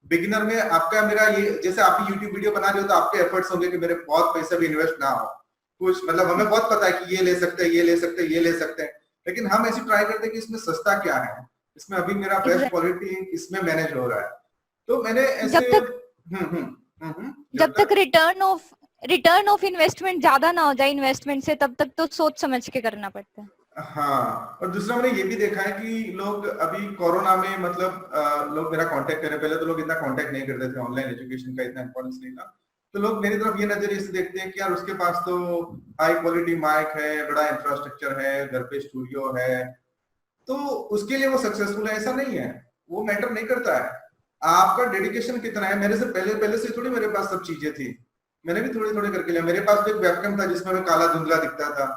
बिगिनर में आपका मेरा ये, जैसे आप यूट्यूब वीडियो बना रहे हो तो आपके एफर्ट्स होंगे कि मेरे बहुत पैसा भी इन्वेस्ट ना हो कुछ, मतलब हमें बहुत पता है कि ये ले सकते हैं, ये ले सकते हैं, ये ले सकते हैं, लेकिन हम ऐसी ट्राई करते हैं कि इसमें सस्ता क्या है, इसमें अभी मेरा बेस्ट क्वालिटी इसमें मैनेज हो रहा है। तो मैंने ऐसे जब तक रिटर्न ऑफ इन्वेस्टमेंट ज्यादा ना हो जाए इन्वेस्टमेंट से, तब तक तो सोच समझ के करना पड़ता है। हाँ, और दूसरा मैंने ये भी देखा है कि लोग अभी कोरोना में मतलब लोग मेरा कांटेक्ट करें, पहले तो लोग इतना कांटेक्ट नहीं करते थे, ऑनलाइन एजुकेशन का इतना इंपॉर्टेंस नहीं था, तो लोग मेरी तरफ ये नजरिए से देखते हैं कि यार उसके पास तो हाई क्वालिटी माइक है, बड़ा इंफ्रास्ट्रक्चर है, घर पे स्टूडियो है, तो उसके लिए वो सक्सेसफुल है। ऐसा नहीं है, वो मैटर नहीं करता है, आपका डेडिकेशन कितना है। मेरे से पहले से थोड़ी मेरे पास सब चीजें थी, मैंने भी थोड़ी थोड़ी करके लिया। मेरे पास तो एक वेबकैम था जिसमें मैं काला धुंधला दिखता था,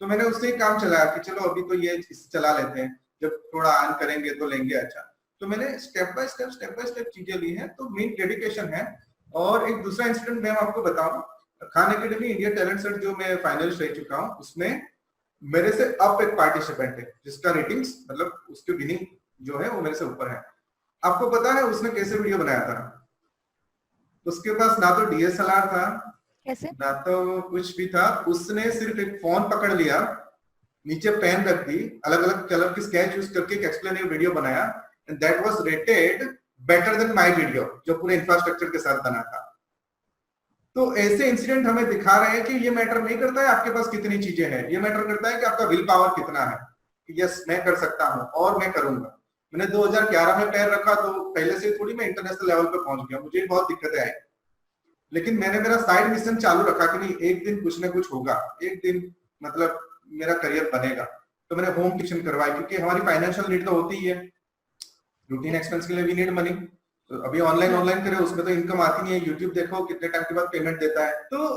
तो मैंने उससे ही काम चलाया कि चलो अभी तो ये चला लेते हैं, जब थोड़ा अर्न करेंगे तो लेंगे। अच्छा, तो मैंने स्टेप बाय स्टेप चीजें ली हैं, तो मेन डेडिकेशन है। और एक दूसरा इंसिडेंट मैं आपको बताऊं, Khan academy India talent search जो मैं फाइनलिस्ट रह चुका हूं, उसमें मेरे से अप एक पार्टिसिपेंट है जिसका रेटिंग्स मतलब उसकी विनिंग जो है वो मेरे से ऊपर है। आपको पता है उसने कैसे वीडियो बनाया था? उसके पास ना तो डीएसएलआर था, कैसे? ना तो कुछ भी था, उसने सिर्फ एक फोन पकड़ लिया, नीचे पेन रख दी, अलग अलग कलर की स्केच यूज करके एक एक्सप्लेनेटिव वीडियो बनाया, and that was rated better than my video जो पूरे इंफ्रास्ट्रक्चर के साथ बना था। तो ऐसे इंसिडेंट हमें दिखा रहे हैं कि ये मैटर नहीं करता है आपके पास कितनी चीजें हैं, ये मैटर करता है कि आपका विल पावर कितना है कि यस मैं कर सकता हूं और मैं करूंगा। मैंने 2011 में पैर रखा तो पहले से थोड़ी मैं इंटरनेशनल लेवल पे पहुंच गया, मुझे बहुत दिक्कतें आई, लेकिन मैंने मेरा साइड मिशन चालू रखा कि नहीं एक दिन कुछ ना कुछ होगा, एक दिन मतलब मेरा करियर बनेगा। तो मैंने होम ट्यूशन करवाई क्योंकि हमारी फाइनेंशियल नीड तो होती ही है, रूटीन एक्सपेंस के लिए वी नीड मनी। तो अभी ऑनलाइन करें उसमें तो इनकम आती नहीं है, यूट्यूब देखो कितने टाइम के बाद पेमेंट देता है। तो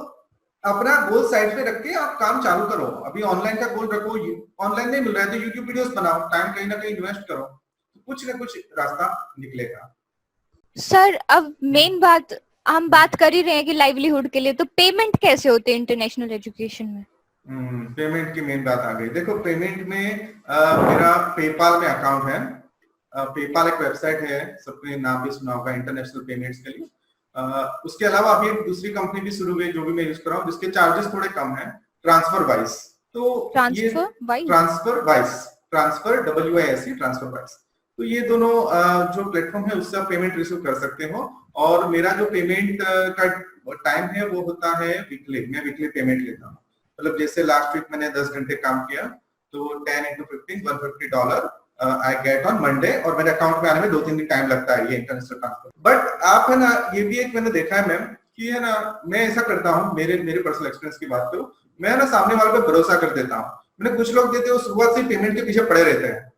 अपना गोल साइड पे रख के आप काम चालू करो। अभी ऑनलाइन का गोल रखो, ऑनलाइन नहीं मिल रहा है तो यूट्यूब वीडियोस बनाओ, टाइम कहीं ना कहीं इन्वेस्ट करो, तो कुछ ना कुछ रास्ता निकलेगा। सर अब मेन बात हम बात कर ही रहे हैं कि लाइवलीहुड के लिए, तो पेमेंट कैसे होते हैं इंटरनेशनल एजुकेशन में? पेमेंट की मेन बात आ गई। देखो पेमेंट में मेरा पेपाल में अकाउंट है। पेपाल एक वेबसाइट है, सबने नाम भी सुना होगा इंटरनेशनल पेमेंट्स के लिए। उसके अलावा अभी एक दूसरी कंपनी भी शुरू हुई जो भी मैं यूज कर रहा हूँ, जिसके चार्जेस थोड़े कम है, ट्रांसफर वाइस। तो ट्रांसफर WISE ट्रांसफर वाइस। तो ये दोनों जो प्लेटफॉर्म है उससे आप पेमेंट रिसीव कर सकते हो। और मेरा जो पेमेंट का टाइम है वो होता है वीकली, मैं वीकली पेमेंट लेता हूँ। मतलब जैसे लास्ट वीक मैंने 10 घंटे काम किया तो 10 into 15 $150 I get on Monday, और मेरे अकाउंट में आने में 2-3 दिन टाइम लगता है ये इंटरनेशनल ट्रांसफर। बट आप है ना, ये भी एक मैंने देखा है मैम कि है ना, मैं ऐसा करता हूँ, मेरे पर्सनल एक्सपीरियंस की बात करूँ, मैं ना सामने वाले पे भरोसा कर देता हूँ। मैंने कुछ लोग देते हैं शुरुआत से पेमेंट के पीछे पड़े रहते हैं,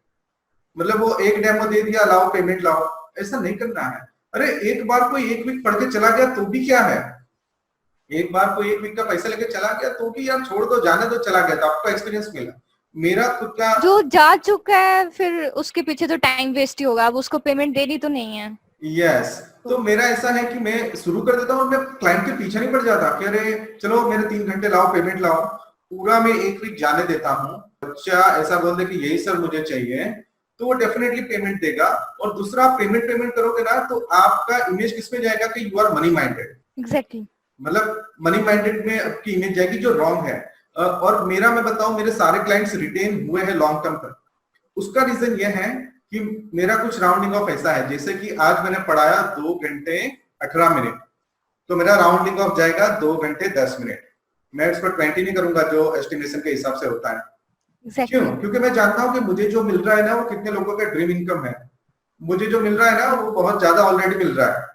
मतलब वो एक डेमो दे दिया, लाओ पेमेंट लाओ, ऐसा नहीं करना है। अरे एक बार कोई एक वीक पढ़ के चला गया तो भी क्या है, एक बार कोई एक वीक का पैसा लेके चला गया तो भी यार छोड़ दो, जाने दो, चला गया तो आपको एक्सपीरियंस मिला। मेरा खुद का जो जा चुका है फिर उसके पीछे तो टाइम वेस्ट ही होगा, अब उसको पेमेंट देनी तो नहीं है। यस, तो मेरा ऐसा है कि मैं शुरू कर देता हूँ, मैं क्लाइंट के पीछे नहीं पड़ जाता कि अरे चलो मेरे 3 घंटे लाओ पेमेंट लाओ, पूरा मैं एक वीक जाने देता हूँ। बच्चा ऐसा बोल दे कि यही सर मुझे चाहिए तो वो डेफिनेटली पेमेंट देगा। और दूसरा आप पेमेंट करोगे ना तो आपका इमेज किसमें जाएगा कि you are money minded. Exactly, मतलब मनी माइंडेड में आपकी इमेज जाएगी जो रॉन्ग है। और मेरा मैं बताऊं, मेरे सारे क्लाइंट्स रिटेन हुए हैं लॉन्ग टर्म तक। उसका रीजन ये है कि मेरा कुछ राउंडिंग ऑफ ऐसा है, जैसे कि आज मैंने पढ़ाया 2 घंटे 18 मिनट, तो मेरा राउंडिंग ऑफ जाएगा 2 घंटे 10 मिनट। मैं इस पर 20 नहीं करूंगा जो एस्टिमेशन के हिसाब से होता है। क्यों? क्योंकि मैं जानता हूं कि मुझे जो मिल रहा है ना वो कितने लोगों का ड्रीम इनकम है, मुझे जो मिल रहा है ना वो बहुत ज्यादा ऑलरेडी मिल रहा है।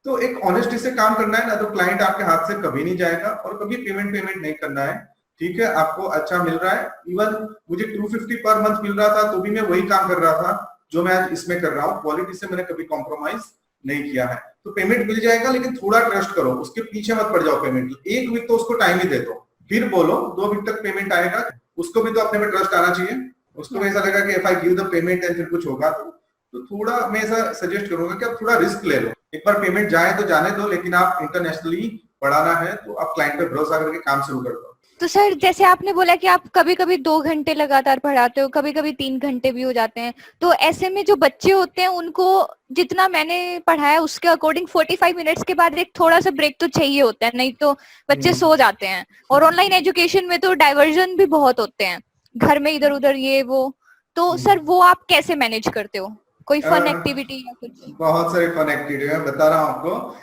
तो एक ऑनेस्टी से काम करना है ना, तो क्लाइंट आपके हाथ से कभी नहीं जाएगा और कभी पेमेंट नहीं करना है। ठीक है, आपको अच्छा मिल रहा है, इवन मुझे 250 पर मंथ मिल रहा था तो भी मैं वही काम कर रहा था जो मैं आज इसमें कर रहा हूँ। क्वालिटी से मैंने कभी कॉम्प्रोमाइज नहीं किया है। तो पेमेंट मिल जाएगा, लेकिन थोड़ा ट्रस्ट करो, उसके पीछे मत पड़ जाओ। पेमेंट एक वीक तो उसको टाइम ही दे दो, फिर बोलो 2 वीक तक पेमेंट आएगा। उसको भी तो अपने में ट्रस्ट आना चाहिए, उसको ऐसा लगा कि if I give the payment and फिर कुछ होगा तो थोड़ा मैं ऐसा सजेस्ट करूंगा कि आप थोड़ा रिस्क ले लो। एक बार पेमेंट जाए तो जाने दो, लेकिन आप इंटरनेशनली बढ़ाना है तो आप क्लाइंट पे भरोसा करके काम शुरू कर दो। तो सर जैसे आपने बोला कि आप कभी कभी 2 घंटे लगातार पढ़ाते हो, कभी कभी 3 घंटे भी हो जाते हैं, तो ऐसे में जो बच्चे होते हैं उनको जितना मैंने पढ़ाया उसके अकॉर्डिंग 45 मिनट्स के बाद एक थोड़ा सा ब्रेक तो चाहिए होता है, नहीं तो बच्चे हम्म, सो जाते हैं। और ऑनलाइन एजुकेशन में तो डाइवर्जन भी बहुत होते हैं, घर में इधर उधर ये वो, तो सर हम्म। वो आप कैसे मैनेज करते हो? कोई फन एक्टिविटी या कुछ? बहुत सारे फन एक्टिविटी है, बता रहा हूँ आपको।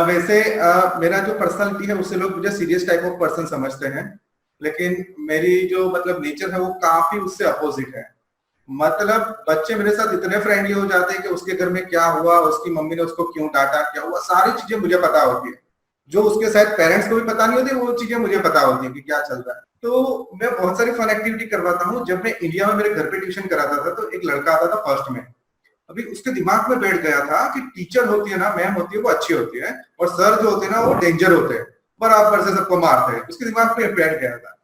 वैसे मेरा जो पर्सनालिटी है उससे लोग मुझे सीरियस टाइप ऑफ पर्सन समझते हैं, लेकिन मेरी जो मतलब नेचर है वो काफी उससे अपोजिट है। मतलब बच्चे मेरे साथ इतने फ्रेंडली हो जाते हैं कि उसके घर में क्या हुआ, उसकी मम्मी ने उसको क्यों डांटा, क्या हुआ, सारी चीजें मुझे पता होती है। जो उसके शायद पेरेंट्स को भी पता नहीं होती, वो चीजें मुझे पता होती है कि क्या चल रहा है। तो मैं बहुत सारी फन एक्टिविटी करवाता हूँ। जब मैं इंडिया में मेरे घर पे ट्यूशन कराता था तो एक लड़का आता था फर्स्ट में, अभी उसके दिमाग में बैठ गया था कि टीचर होती है ना, मैम होती है वो अच्छी होती है, और सर जो होते हैं ना वो डेंजर होते हैं, बराबर से सबको मारते हैं। उसके दिमाग में बैठ गया था।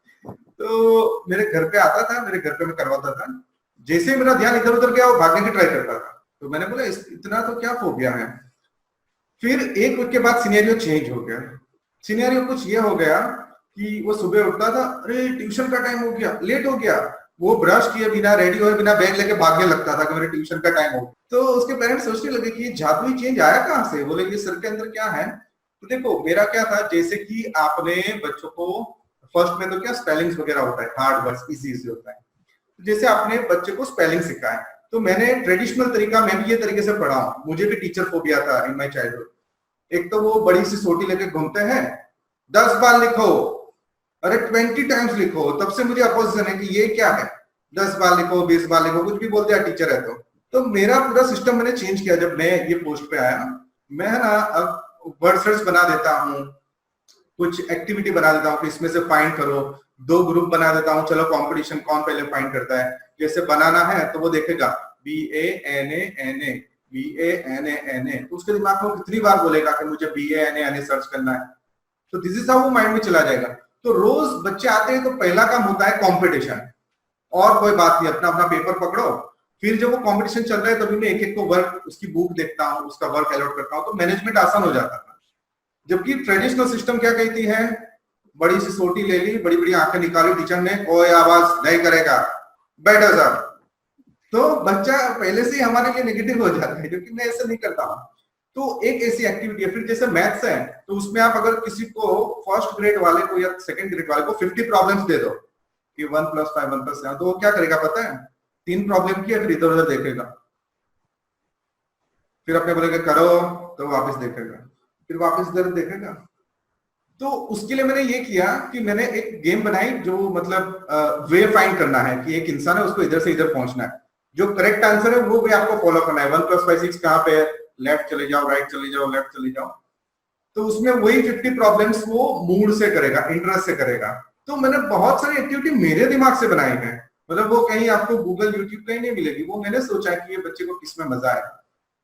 तो मेरे घर पे आता था, मेरे घर पे मैं करवाता था। जैसे ही मेरा ध्यान इधर उधर गया वो भागने की ट्राई करता था। तो मैंने बोला इतना तो क्या फोबिया है। फिर एक वीक के बाद सिनेरियो चेंज हो गया। सिनेरियो कुछ ये हो गया कि वो सुबह उठता था, अरे ट्यूशन का टाइम हो गया, लेट हो गया। वो ब्रश किए बिना, रेडी हुए बिना बैग लेके भागने लगता था कि मेरे ट्यूशन का टाइम हो। तो उसके पेरेंट्स सोचने लगे कि ये जादुई चेंज आया कहाँ से, बोले ये सर के अंदर क्या है। तो देखो मेरा क्या था, जैसे कि आपने बच्चों को फर्स्ट में तो क्या स्पेलिंग्स वगैरह होता है, हार्ड वर्ड्स इजी इजी होता है। जैसे आपने बच्चे को स्पेलिंग सिखाया, तो मैंने ट्रेडिशनल तरीका, मैं भी ये तरीके से पढ़ा हूँ। मुझे भी टीचर फोबिया था इन माई चाइल्डहुड। एक तो वो बड़ी सी सोटी लेके घूमते हैं, 10 बार लिखो, अरे 20 टाइम्स लिखो, तब से मुझे अपोजिशन है कि ये क्या है, 10 बार लिखो, 20 बार लिखो, कुछ भी बोल दिया टीचर है। तो मेरा पूरा सिस्टम मैंने चेंज किया जब मैं ये पोस्ट पे आया। मैं है ना अब वर्ड सर्च बना देता हूँ, कुछ एक्टिविटी बना देता हूँ कि इसमें से फाइंड करो, 2 ग्रुप बना देता हूँ, चलो कंपटीशन कौन पहले फाइंड करता है। जैसे बनाना है तो वो देखेगा BANA BANA, उसके दिमाग में कितनी बार बोलेगा कि मुझे BANA सर्च करना है। तो दिस इज हाउ वो माइंड में चला जाएगा। तो रोज बच्चे आते हैं तो पहला काम होता है कंपटीशन, और कोई बात नहीं, अपना अपना पेपर पकड़ो। फिर जब वो कंपटीशन चल रहा है तभी मैं एक एक को वर्क, उसकी बुक देखता हूँ, उसका वर्क अलॉट करता हूँ, तो मैनेजमेंट आसान हो जाता था। जबकि ट्रेडिशनल सिस्टम क्या कहती है, बड़ी सी सोटी ले ली, बड़ी बड़ी आंखें निकाली टीचर ने, कोई आवाज नहीं करेगा, बैठो सर। तो बच्चा पहले से ही हमारे लिए नेगेटिव हो जाता है, क्योंकि मैं ऐसा नहीं करता हूँ। तो एक ऐसी एक्टिविटी है। फिर जैसे मैथ्स है, तो उसमें आप अगर किसी को फर्स्ट ग्रेड वाले को या सेकंड ग्रेड वाले को 50 प्रॉब्लम्स दे दो कि 1+5 1+7, तो वो क्या करेगा पता है, 3 प्रॉब्लम की है, फिर इधर उधर देखेगा, फिर अपने बोलेगा करो, तो वापस देखेगा, फिर वापस इधर देखेगा। तो उसके लिए मैंने ये किया कि मैंने एक गेम बनाई, जो मतलब वे फाइंड करना है कि एक इंसान है, उसको इधर से इधर पहुंचना है, जो करेक्ट आंसर है वो वे आपको फॉलो करना है। 1+5 6 कहाँ पे, लेफ्ट चले जाओ, राइट चले जाओ, लेफ्ट चले जाओ। तो उसमें वही 50 प्रॉब्लम्स वो मूड से करेगा, इंटरेस्ट से करेगा। तो मैंने बहुत सारी एक्टिविटी मेरे दिमाग से बनाई है, मतलब वो कहीं आपको गूगल यूट्यूब कहीं नहीं मिलेगी। वो मैंने सोचा कि ये बच्चे को किसमें मजा आए,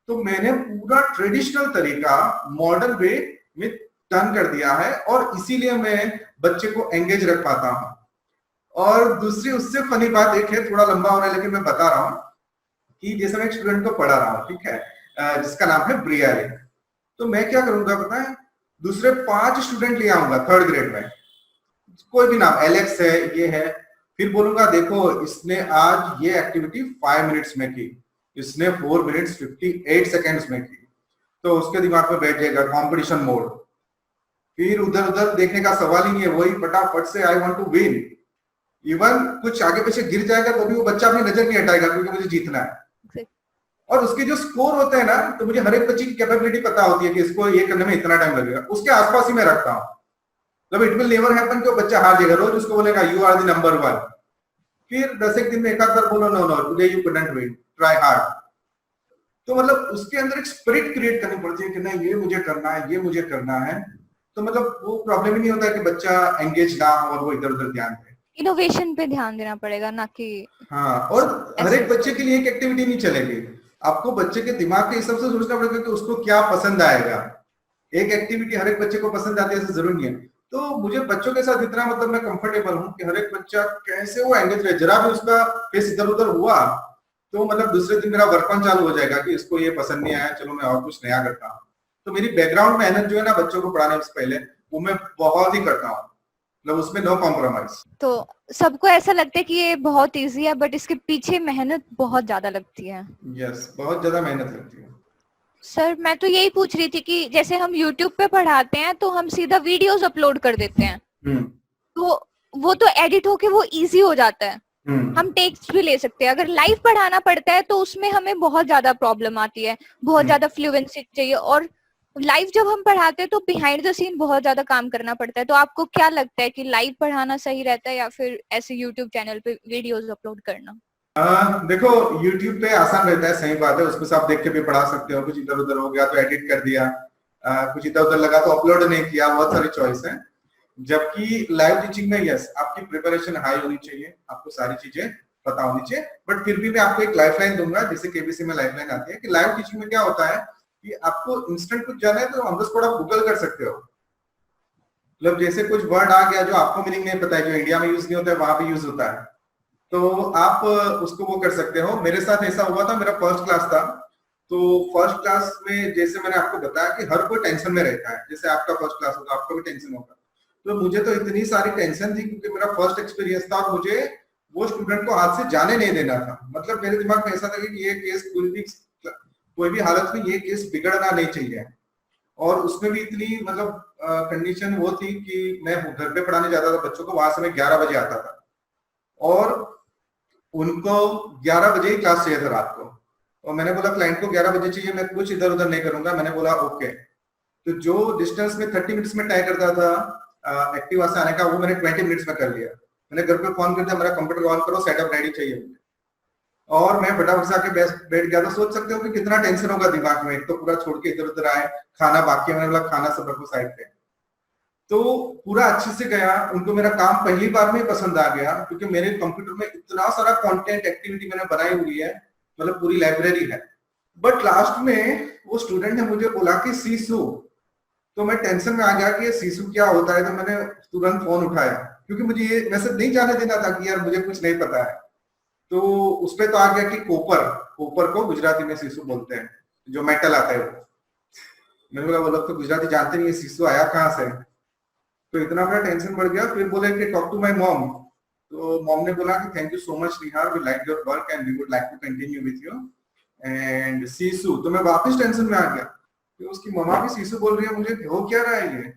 तो मैंने पूरा ट्रेडिशनल तरीका मॉडर्न वे में टर्न कर दिया है, और इसीलिए मैं बच्चे को एंगेज रख पाता हूँ। और दूसरी उससे फनी बात एक है, थोड़ा लंबा हो रहा है लेकिन मैं बता रहा हूँ, कि जैसे मैं एक स्टूडेंट को पढ़ा रहा हूँ, ठीक है, जिसका नाम है ब्रियाले। तो मैं क्या करूंगा पता है, दूसरे 5 स्टूडेंट ले आऊंगा थर्ड ग्रेड में, कोई भी नाम, एलेक्स है, ये है, फिर बोलूंगा देखो इसने आज ये एक्टिविटी 5 मिनट्स में की, इसने 4 मिनट्स 58 सेकेंड्स में की। तो उसके दिमाग में बैठ जाएगा कंपटीशन मोड, फिर उधर उधर देखने का सवाल ही नहीं है, वही फटाफट से I want to win. Even कुछ आगे पीछे गिर जाएगा तो भी वो बच्चा अपनी नजर नहीं हटाएगा, क्योंकि मुझे जीतना है। और उसके जो स्कोर होते हैं ना, तो मुझे हर एक बच्चे की कैपेबिलिटी पता होती है कि इसको ये करने में इतना टाइम लगेगा, उसके आसपास ही मैं रखता हूँ। मतलब इट विल नेवर हैपन कि बच्चा हार जाएगा, रोज उसको बोलेगा यू आर द नंबर 1, फिर 10 एक दिन में एक आध बार बोलो no no today you couldn't win, try hard. तो मतलब उसके अंदर एक स्पिरिट क्रिएट करनी पड़ती है कि नहीं ये मुझे करना है, ये मुझे करना है। तो मतलब वो प्रॉब्लम ही नहीं होता है कि बच्चा एंगेज ना हो और वो इधर उधर ध्यान दे। इनोवेशन पे ध्यान देना पड़ेगा, ना कि हाँ, और हर एक बच्चे के लिए एक एक्टिविटी नहीं चलेगी, आपको बच्चे के दिमाग के हिसाब से सोचना पड़ेगा कि उसको क्या पसंद आएगा। एक एक्टिविटी हर एक बच्चे को पसंद आती है ऐसा जरूरी नहीं है। तो मुझे बच्चों के साथ इतना मतलब मैं कंफर्टेबल हूँ कि हर एक बच्चा कैसे वो एंगेज रहे, जरा भी उसका फेस इधर उधर हुआ तो मतलब दूसरे दिन मेरा वर्क ऑन चालू हो जाएगा कि इसको ये पसंद नहीं आया, चलो मैं और कुछ नया करता हूँ। तो मेरी बैकग्राउंड मेहनत जो है ना बच्चों को पढ़ाने से पहले, वो मैं बहुत ही करता हूँ मतलब उसमें नो कॉम्प्रोमाइज। तो सबको ऐसा लगता है कि ये बहुत इजी है, बट इसके पीछे मेहनत बहुत ज्यादा लगती है। यस, बहुत ज्यादा मेहनत लगती है। सर मैं तो यही पूछ रही थी कि जैसे हम यूट्यूब पे पढ़ाते हैं तो हम सीधा वीडियोस अपलोड कर देते हैं, हम्म। तो वो तो एडिट होके वो इजी हो जाता है, हम टेक्स्ट भी ले सकते हैं। अगर लाइव पढ़ाना पड़ता है तो उसमें हमें बहुत ज्यादा प्रॉब्लम आती है, बहुत ज्यादा फ्लुएंसी चाहिए, और लाइव जब हम पढ़ाते हैं तो बिहाइंड द सीन बहुत ज्यादा काम करना पड़ता है। तो आपको क्या लगता है कि लाइव पढ़ाना सही रहता है या फिर ऐसे यूट्यूब चैनल पे वीडियोस अपलोड करना? देखो, YouTube पे आसान रहता है, सही बात है, उसमें से आप देख के भी पढ़ा सकते हो। कुछ इधर उधर हो गया तो एडिट कर दिया, कुछ इधर उधर लगा तो अपलोड नहीं किया, बहुत सारी चॉइस है। जबकि लाइव टीचिंग में यस, आपकी प्रिपरेशन हाई होनी चाहिए, आपको सारी चीजें पता होनी चाहिए। बट फिर भी मैं आपको एक लाइफलाइन दूंगा, जैसे केबीसी में लाइफलाइन आती है कि लाइव टीचिंग में क्या होता है कि आपको इंस्टेंट कुछ जाना है तो ऑन द स्पॉट आप गूगल कर सकते हो। मतलब जैसे कुछ वर्ड आ गया जो आपको मीनिंग नहीं पता है, जो इंडिया में यूज नहीं होता है वहां पे यूज होता है, तो आप उसको वो कर सकते हो। मेरे साथ ऐसा हुआ था, मेरा फर्स्ट क्लास था, तो फर्स्ट क्लास में जैसे मैंने आपको बताया कि हर कोई टेंशन में रहता है, जैसे आपका फर्स्ट क्लास होगा आपको भी टेंशन होगा। तो मुझे तो इतनी सारी टेंशन थी क्योंकि मेरा फर्स्ट एक्सपीरियंस था और मुझे वो स्टूडेंट को हाथ से जाने नहीं देना था। मतलब मेरे दिमाग में ऐसा था कि ये केस कोई भी हालत में ये केस बिगड़ना नहीं चाहिए। और उसमें भी इतनी मतलब कंडीशन वो थी कि मैं घर पे पढ़ाने जाता था बच्चों को, वहां से मैं 11 बजे आता था और उनको 11 बजे ही क्लास चाहिए था रात को। और मैंने बोला क्लाइंट को 11 बजे चाहिए, मैं कुछ इधर उधर नहीं करूंगा। मैंने बोला ओके। तो जो डिस्टेंस में 30 मिनट्स में तय करता था एक्टिवा से आने का, वो मैंने 20 मिनट्स में कर लिया। मैंने घर पे फोन कर दिया, मेरा कंप्यूटर ऑन करो, सेटअप रेडी चाहिए मुझे। और मैं फटाफट से आके बैठ गया। तो सोच सकते हो कि कितना टेंशन होगा दिमाग में, एक तो पूरा छोड़ के इधर उधर आए, खाना बाकी है, मैंने बोला खाना सब रखो साइड पे। तो पूरा अच्छे से गया, उनको मेरा काम पहली बार में पसंद आ गया क्योंकि मेरे कंप्यूटर में इतना सारा कंटेंट एक्टिविटी मैंने बनाई हुई है, मतलब पूरी लाइब्रेरी है। बट लास्ट में वो स्टूडेंट ने मुझे बोला कि सीसू, तो मैं टेंशन में आ गया कि ये सीसू क्या होता है। तो मैंने तुरंत फोन उठाया क्योंकि मुझे ये मैसेज नहीं जाने देना था कि यार मुझे कुछ नहीं पता है। तो उसपे तो आ गया कि कोपर, कोपर को गुजराती में सीसू बोलते हैं, जो मेटल आता है वो। मैंने बोला वो लोग तो गुजराती जानते नहीं है, सीसू आया कहाँ से। तो इतना बड़ा टेंशन बढ़ गया। फिर बोले कि टॉक टू माय मॉम। तो मॉम ने बोला कि thank you so much Nihar, we like your work and we would like to continue with you and Sisu. तो मैं वापस टेंशन में आ गया कि उसकी मम्मा भी सीसू बोल रही है, मुझे हो क्या रहा है ये।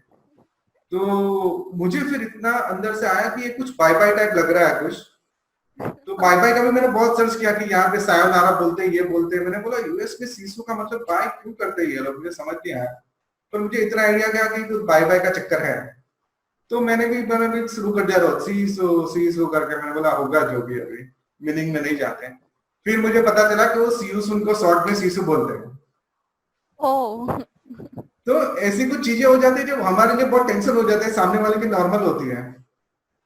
तो मुझे फिर इतना अंदर से आया कि ये कुछ बाय बाय टाइप लग रहा है कुछ। तो बाय बाय का भी मैंने बहुत सर्च किया कि यहाँ पे सायोनारा बोलते हैं, ये बोलते हैं। मैंने बोला यूएस में सीसू का मतलब बाय क्यों करते हैं ये लोग, मुझे समझ नहीं आया। पर मुझे इतना आइडिया गया कि तो बाय बाय का चक्कर है। तो मैंने भी शुरू कर दिया रोज सी सो करके। मैंने बोला होगा जो भी, अभी मीनिंग में नहीं जाते हैं। फिर मुझे पता चला कि वो सीयूस उनको शॉर्ट में सीसू बोलते हैं। ओह। तो ऐसी कुछ चीजें हो जाती है जो हमारे लिए बहुत टेंशन हो जाते हैं, सामने वाले की नॉर्मल होती है।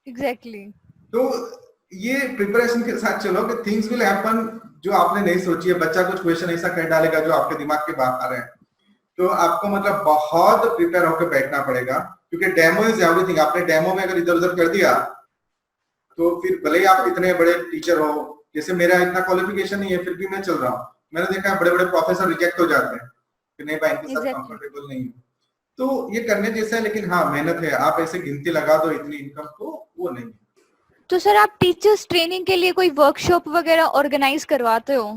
एग्जैक्टली। तो ये प्रिपरेशन के साथ चलो कि थिंग्स विल हैपन जो आपने नहीं सोची है। बच्चा कुछ क्वेश्चन ऐसा कर डालेगा जो आपके दिमाग के बाहर आ रहे हैं, तो आपको मतलब बहुत प्रिपेयर होकर बैठना पड़ेगा क्योंकि डेमो इज एवरीथिंग। आपने डेमो में अगर इधर उधर कर दिया तो फिर भले ही आप इतने बड़े टीचर हो, जैसे मेरा इतना क्वालिफिकेशन नहीं है फिर भी मैं चल रहा हूँ। मैंने देखा है बड़े बड़े प्रोफेसर रिजेक्ट हो जाते हैं कि नहीं भाई इनके साथ कंफर्टेबल नहीं है। तो ये करने जैसा है, लेकिन हाँ मेहनत है। आप ऐसे गिनती लगा दो इतनी इनकम, तो वो नहीं है। तो सर आप टीचर्स ट्रेनिंग के लिए कोई वर्कशॉप वगैरह ऑर्गेनाइज करवाते हो?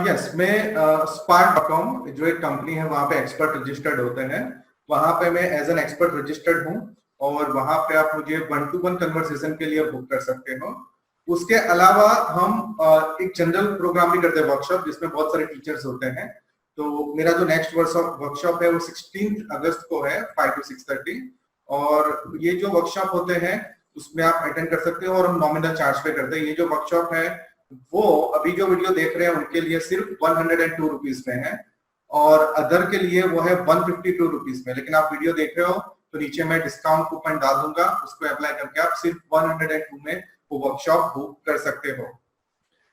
यस, मैं spark.com जो एक कंपनी है वहां पे एक्सपर्ट रजिस्टर्ड होते हैं, वहां पे मैं एज एन एक्सपर्ट रजिस्टर्ड हूँ। और वहां पे आप मुझे 1-to-1 कन्वर्सेशन के लिए बुक कर सकते हो। उसके अलावा हम एक जनरल प्रोग्राम भी करते हैं, वर्कशॉप, जिसमें बहुत सारे टीचर्स होते हैं। तो मेरा जो नेक्स्ट वर्कशॉप है वो 16 अगस्त को है 5 to 6:30। और ये जो वर्कशॉप होते हैं उसमें आप अटेंड कर सकते हो और हम नॉमिनल चार्ज पे करते हैं। ये जो वर्कशॉप है वो अभी जो वीडियो देख रहे हैं उनके लिए सिर्फ 102 रुपीज में है और अदर के लिए वो है 152 रुपीज में। लेकिन आप वीडियो देख रहे हो तो नीचे मैं डिस्काउंट कूपन डाल दूंगा, उसको अप्लाई करके आप सिर्फ 102 में वो वर्कशॉप बुक कर सकते हो।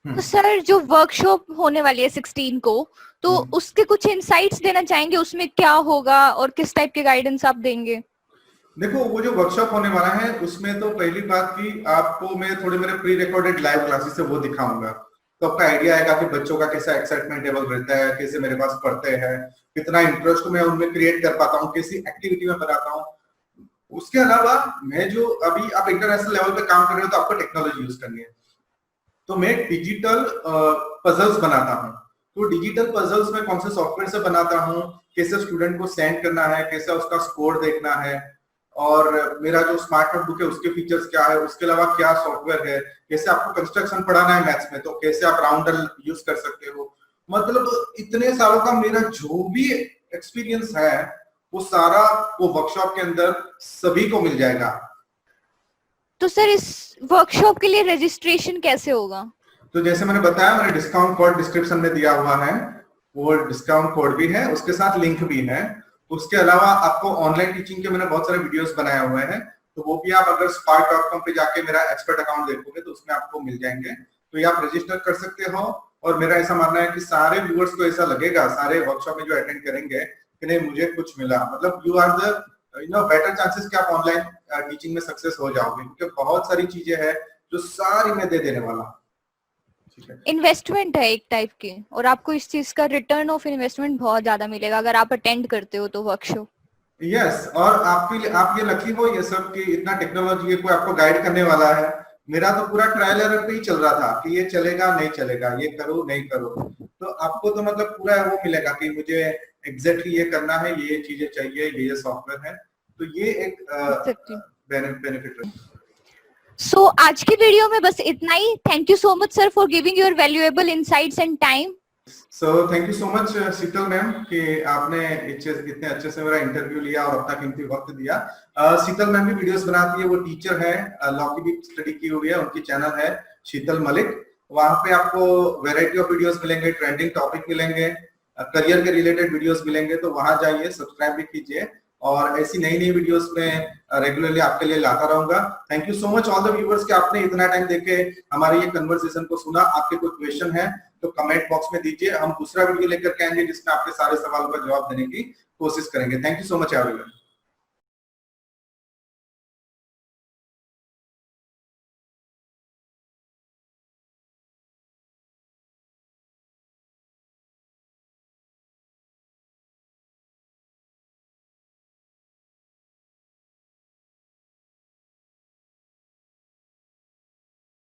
तो सर जो वर्कशॉप होने वाली है 16 को, तो उसके कुछ इनसाइट्स देना चाहेंगे, उसमें क्या होगा और किस टाइप के गाइडेंस आप देंगे? देखो, वो जो वर्कशॉप होने वाला है उसमें तो पहली बात की आपको मैं थोड़े मेरे प्री रिकॉर्डेड लाइव क्लासेस है वो दिखाऊंगा, तो आपका आइडिया आएगा कि बच्चों का कैसा एक्साइटमेंट लेवल रहता है, कैसे मेरे पास पढ़ते हैं, कितना इंटरेस्ट मैं उनमें क्रिएट कर पाता हूँ, कैसी एक्टिविटी में बनाता हूँ। उसके अलावा मैं जो अभी आप इंटरनेशनल लेवल पे काम कर रहे हो तो आपको टेक्नोलॉजी यूज करनी है, तो मैं डिजिटल पजल्स बनाता हूँ। तो डिजिटल पजल्स में कौन से सॉफ्टवेयर से बनाता हूँ, कैसे स्टूडेंट को सेंड करना है, कैसे उसका स्कोर देखना है, और मेरा जो स्मार्ट नोटबुक है उसके फीचर्स क्या है, उसके अलावा क्या सॉफ्टवेयर है, कैसे आपको कंस्ट्रक्शन पढ़ाना है मैथ्स में तो कैसे आप राउंडर यूज कर सकते हो। मतलब इतने सालों का मेरा जो भी एक्सपीरियंस है वो सारा वो वर्कशॉप के अंदर सभी को मिल जाएगा। तो सर इस वर्कशॉप के लिए रजिस्ट्रेशन कैसे होगा? तो जैसे मैंने बताया, मैंने डिस्काउंट कोड डिस्क्रिप्शन में दिया हुआ है, वो डिस्काउंट कोड भी है, उसके साथ लिंक भी है। उसके अलावा आपको ऑनलाइन टीचिंग के मैंने बहुत सारे वीडियोस बनाए हुए हैं, तो वो भी आप अगर spark.com पे जाके मेरा एक्सपर्ट अकाउंट देखोगे तो उसमें आपको मिल जाएंगे, तो ये आप रजिस्टर कर सकते हो। और मेरा ऐसा मानना है कि सारे व्यूअर्स को ऐसा लगेगा, सारे वर्कशॉप में जो अटेंड करेंगे कि नहीं मुझे कुछ मिला, मतलब you are the better chances कि आप ऑनलाइन टीचिंग में सक्सेस हो जाओगे, क्योंकि बहुत सारी चीजें हैं जो सारी मैं दे देने वाला हूँ। इन्वेस्टमेंट है एक टाइप की, और आपको इस चीज का रिटर्न ऑफ इन्वेस्टमेंट बहुत ज्यादा मिलेगा अगर आप अटेंड करते हो तो वर्कशॉप। यस, और आप ये लकी हो ये सब कि इतना टेक्नोलॉजी कोई आपको गाइड करने वाला है। मेरा तो पूरा ट्रायल एरर पे ही चल रहा था कि ये चलेगा नहीं चलेगा, ये करो नहीं करो, तो आपको तो मतलब पूरा वो मिलेगा कि मुझे एग्जैक्टली ये करना है, ये चीजें चाहिए, ये सॉफ्टवेयर है, तो ये एक बेनिफिट है। सो आज की वीडियो में बस इतना ही। Thank you so much sir for giving your valuable insights and time. So thank you so much Sheetal ma'am कि आपने इतने अच्छे से मेरा इंटरव्यू लिया और अपना कीमती वक्त दिया। शीतल मैम भी वीडियोस बनाती है, वो टीचर है, लॉ की भी स्टडी की हुई है, उनकी चैनल है शीतल मलिक। वहां पे आपको वैरायटी ऑफ वीडियोस मिलेंगे, ट्रेंडिंग टॉपिक मिलेंगे, करियर के रिलेटेड वीडियोस मिलेंगे, तो वहां जाइए, सब्सक्राइब भी कीजिए, और ऐसी नई नई वीडियोस में रेगुलरली आपके लिए लाता रहूंगा। Thank you so much all the viewers कि आपने इतना टाइम देके हमारे ये कन्वर्सेशन को सुना। आपके कोई क्वेश्चन है तो कमेंट बॉक्स में दीजिए, हम दूसरा वीडियो लेकर के आएंगे जिसमें आपके सारे सवालों का जवाब देने की कोशिश करेंगे। Thank you so much everyone.